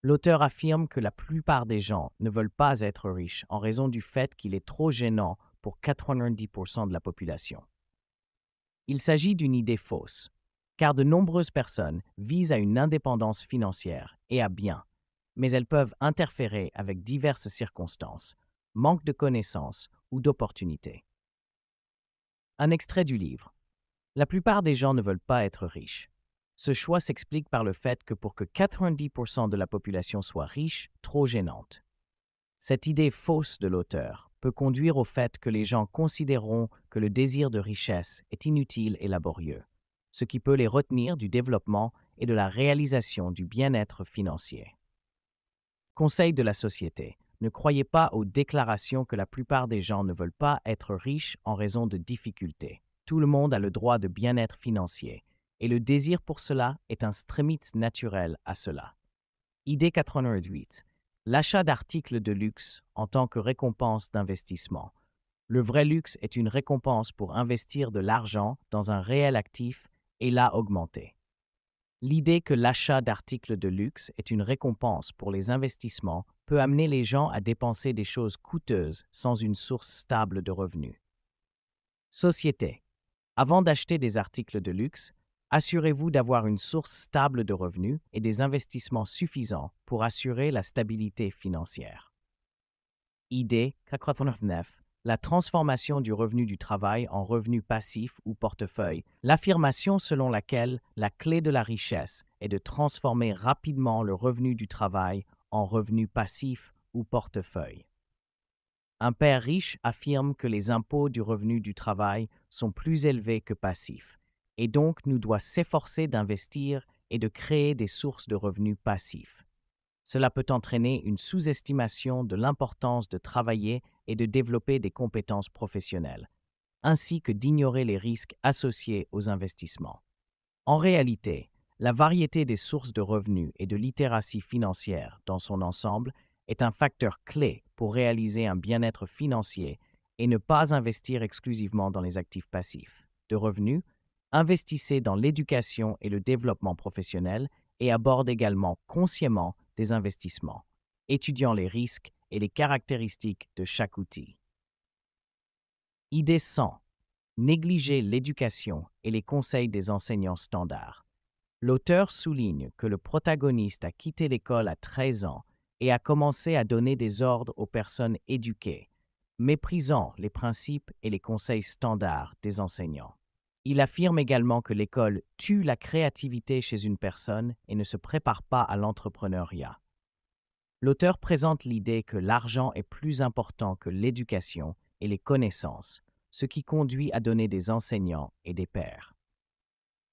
L'auteur affirme que la plupart des gens ne veulent pas être riches en raison du fait qu'il est trop gênant pour 90% de la population. Il s'agit d'une idée fausse, car de nombreuses personnes visent à une indépendance financière et à bien, mais elles peuvent interférer avec diverses circonstances, manque de connaissances ou d'opportunités. Un extrait du livre. La plupart des gens ne veulent pas être riches. Ce choix s'explique par le fait que pour que 90% de la population soit riche, trop gênante. Cette idée fausse de l'auteur peut conduire au fait que les gens considéreront que le désir de richesse est inutile et laborieux, ce qui peut les retenir du développement et de la réalisation du bien-être financier. Conseil de la société. Ne croyez pas aux déclarations que la plupart des gens ne veulent pas être riches en raison de difficultés. Tout le monde a le droit de bien-être financier, et le désir pour cela est un strémite naturel à cela. Idée 88. L'achat d'articles de luxe en tant que récompense d'investissement. Le vrai luxe est une récompense pour investir de l'argent dans un réel actif et l'a augmenter. L'idée que l'achat d'articles de luxe est une récompense pour les investissements peut amener les gens à dépenser des choses coûteuses sans une source stable de revenus. Société. Avant d'acheter des articles de luxe, assurez-vous d'avoir une source stable de revenus et des investissements suffisants pour assurer la stabilité financière. Idée 89. La transformation du revenu du travail en revenu passif ou portefeuille. L'affirmation selon laquelle la clé de la richesse est de transformer rapidement le revenu du travail en revenu passif ou portefeuille. Un père riche affirme que les impôts du revenu du travail sont plus élevés que passifs, et donc nous doit s'efforcer d'investir et de créer des sources de revenus passifs. Cela peut entraîner une sous-estimation de l'importance de travailler et de développer des compétences professionnelles, ainsi que d'ignorer les risques associés aux investissements. En réalité, la variété des sources de revenus et de littératie financière dans son ensemble est un facteur clé pour réaliser un bien-être financier et ne pas investir exclusivement dans les actifs passifs de revenus. Investissez dans l'éducation et le développement professionnel et aborde également consciemment des investissements, étudiant les risques et les caractéristiques de chaque outil. Idée 100. Négliger l'éducation et les conseils des enseignants standards. L'auteur souligne que le protagoniste a quitté l'école à 13 ans et a commencé à donner des ordres aux personnes éduquées, méprisant les principes et les conseils standards des enseignants. Il affirme également que l'école tue la créativité chez une personne et ne se prépare pas à l'entrepreneuriat. L'auteur présente l'idée que l'argent est plus important que l'éducation et les connaissances, ce qui conduit à donner des enseignants et des pairs.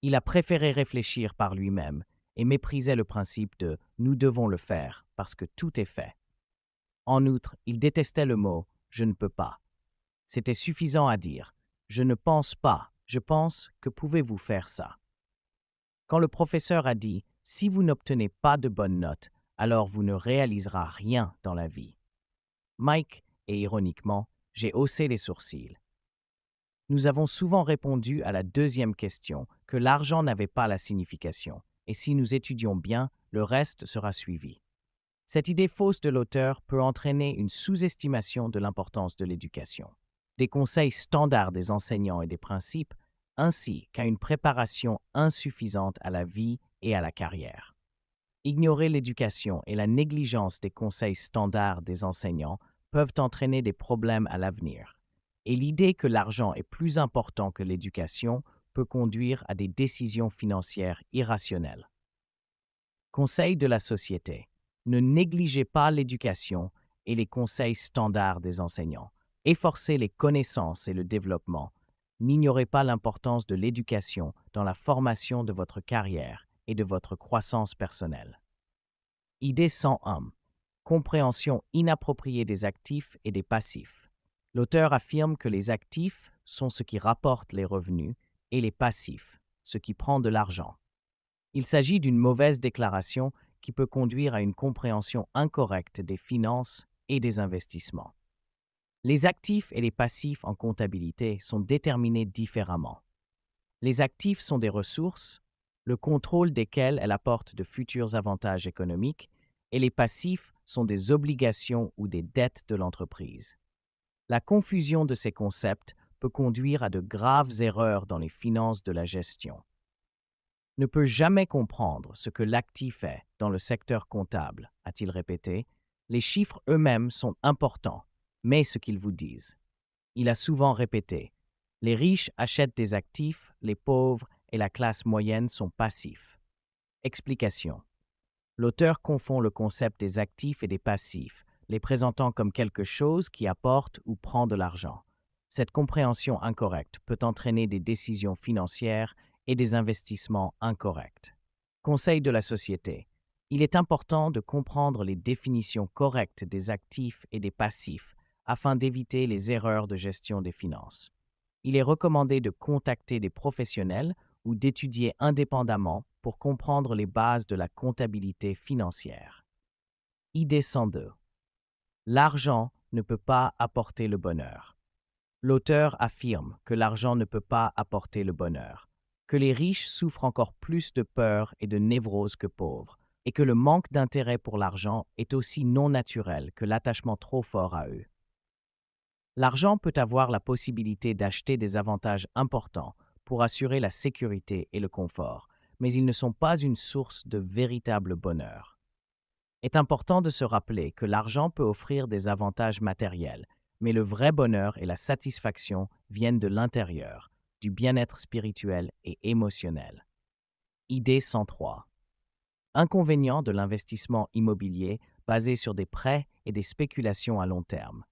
Il a préféré réfléchir par lui-même et méprisait le principe de « nous devons le faire parce que tout est fait ». En outre, il détestait le mot « je ne peux pas ». C'était suffisant à dire « je ne pense pas, je pense que pouvez-vous faire ça ». Quand le professeur a dit « si vous n'obtenez pas de bonnes notes, alors vous ne réaliserez rien dans la vie ». Mike, et ironiquement, j'ai haussé les sourcils. Nous avons souvent répondu à la deuxième question que l'argent n'avait pas la signification, et si nous étudions bien, le reste sera suivi. Cette idée fausse de l'auteur peut entraîner une sous-estimation de l'importance de l'éducation, des conseils standards des enseignants et des principes, ainsi qu'à une préparation insuffisante à la vie et à la carrière. Ignorer l'éducation et la négligence des conseils standards des enseignants peuvent entraîner des problèmes à l'avenir. Et l'idée que l'argent est plus important que l'éducation peut conduire à des décisions financières irrationnelles. Conseil de la société. Ne négligez pas l'éducation et les conseils standards des enseignants. Efforcez les connaissances et le développement. N'ignorez pas l'importance de l'éducation dans la formation de votre carrière et de votre croissance personnelle. Idée 101. Compréhension inappropriée des actifs et des passifs. L'auteur affirme que les actifs sont ce qui rapporte les revenus et les passifs, ce qui prend de l'argent. Il s'agit d'une mauvaise déclaration qui peut conduire à une compréhension incorrecte des finances et des investissements. Les actifs et les passifs en comptabilité sont déterminés différemment. Les actifs sont des ressources, le contrôle desquelles elles apportent de futurs avantages économiques, et les passifs sont des obligations ou des dettes de l'entreprise. La confusion de ces concepts peut conduire à de graves erreurs dans les finances de la gestion. Ne peut jamais comprendre ce que l'actif est dans le secteur comptable, a-t-il répété. Les chiffres eux-mêmes sont importants, mais ce qu'ils vous disent. Il a souvent répété, les riches achètent des actifs, les pauvres et la classe moyenne sont passifs. Explication. L'auteur confond le concept des actifs et des passifs, les présentant comme quelque chose qui apporte ou prend de l'argent. Cette compréhension incorrecte peut entraîner des décisions financières et des investissements incorrects. Conseil de la société. Il est important de comprendre les définitions correctes des actifs et des passifs afin d'éviter les erreurs de gestion des finances. Il est recommandé de contacter des professionnels ou d'étudier indépendamment pour comprendre les bases de la comptabilité financière. Idée 102. L'argent ne peut pas apporter le bonheur. L'auteur affirme que l'argent ne peut pas apporter le bonheur, que les riches souffrent encore plus de peur et de névrose que pauvres, et que le manque d'intérêt pour l'argent est aussi non naturel que l'attachement trop fort à eux. L'argent peut avoir la possibilité d'acheter des avantages importants pour assurer la sécurité et le confort, mais ils ne sont pas une source de véritable bonheur. Il est important de se rappeler que l'argent peut offrir des avantages matériels, mais le vrai bonheur et la satisfaction viennent de l'intérieur, du bien-être spirituel et émotionnel. Idée 103. Inconvénients de l'investissement immobilier basé sur des prêts et des spéculations à long terme.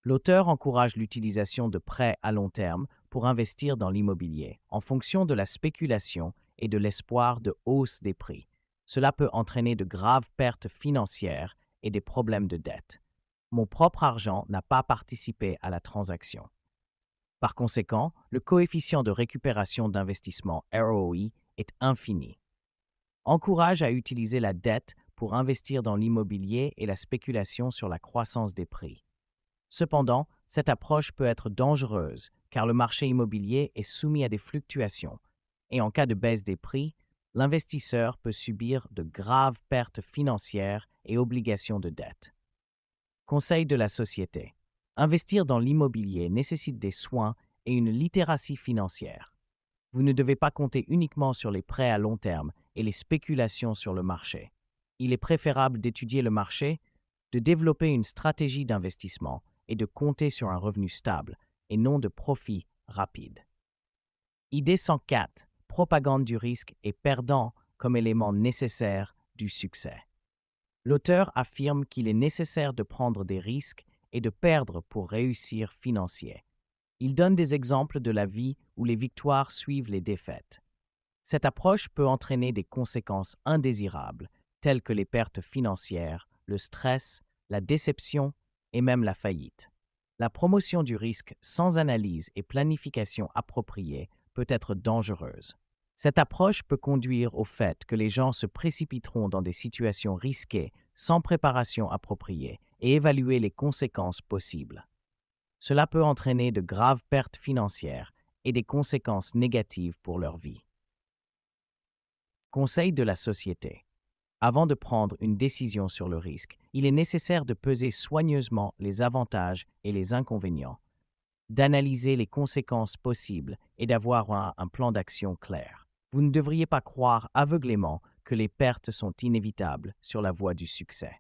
L'auteur encourage l'utilisation de prêts à long terme pour investir dans l'immobilier en fonction de la spéculation et de l'espoir de hausse des prix. Cela peut entraîner de graves pertes financières et des problèmes de dette. Mon propre argent n'a pas participé à la transaction. Par conséquent, le coefficient de récupération d'investissement ROI est infini. Encourage à utiliser la dette pour investir dans l'immobilier et la spéculation sur la croissance des prix. Cependant, cette approche peut être dangereuse car le marché immobilier est soumis à des fluctuations et en cas de baisse des prix, l'investisseur peut subir de graves pertes financières et obligations de dette. Conseil de la société. Investir dans l'immobilier nécessite des soins et une littératie financière. Vous ne devez pas compter uniquement sur les prêts à long terme et les spéculations sur le marché. Il est préférable d'étudier le marché, de développer une stratégie d'investissement et de compter sur un revenu stable et non de profit rapide. Idée 104. Propagande du risque et perdant comme élément nécessaire du succès. L'auteur affirme qu'il est nécessaire de prendre des risques et de perdre pour réussir financier. Il donne des exemples de la vie où les victoires suivent les défaites. Cette approche peut entraîner des conséquences indésirables, telles que les pertes financières, le stress, la déception et même la faillite. La promotion du risque sans analyse et planification appropriée peut être dangereuse. Cette approche peut conduire au fait que les gens se précipiteront dans des situations risquées sans préparation appropriée et évaluer les conséquences possibles. Cela peut entraîner de graves pertes financières et des conséquences négatives pour leur vie. Conseil de la société. Avant de prendre une décision sur le risque, il est nécessaire de peser soigneusement les avantages et les inconvénients, d'analyser les conséquences possibles et d'avoir un plan d'action clair. Vous ne devriez pas croire aveuglément que les pertes sont inévitables sur la voie du succès.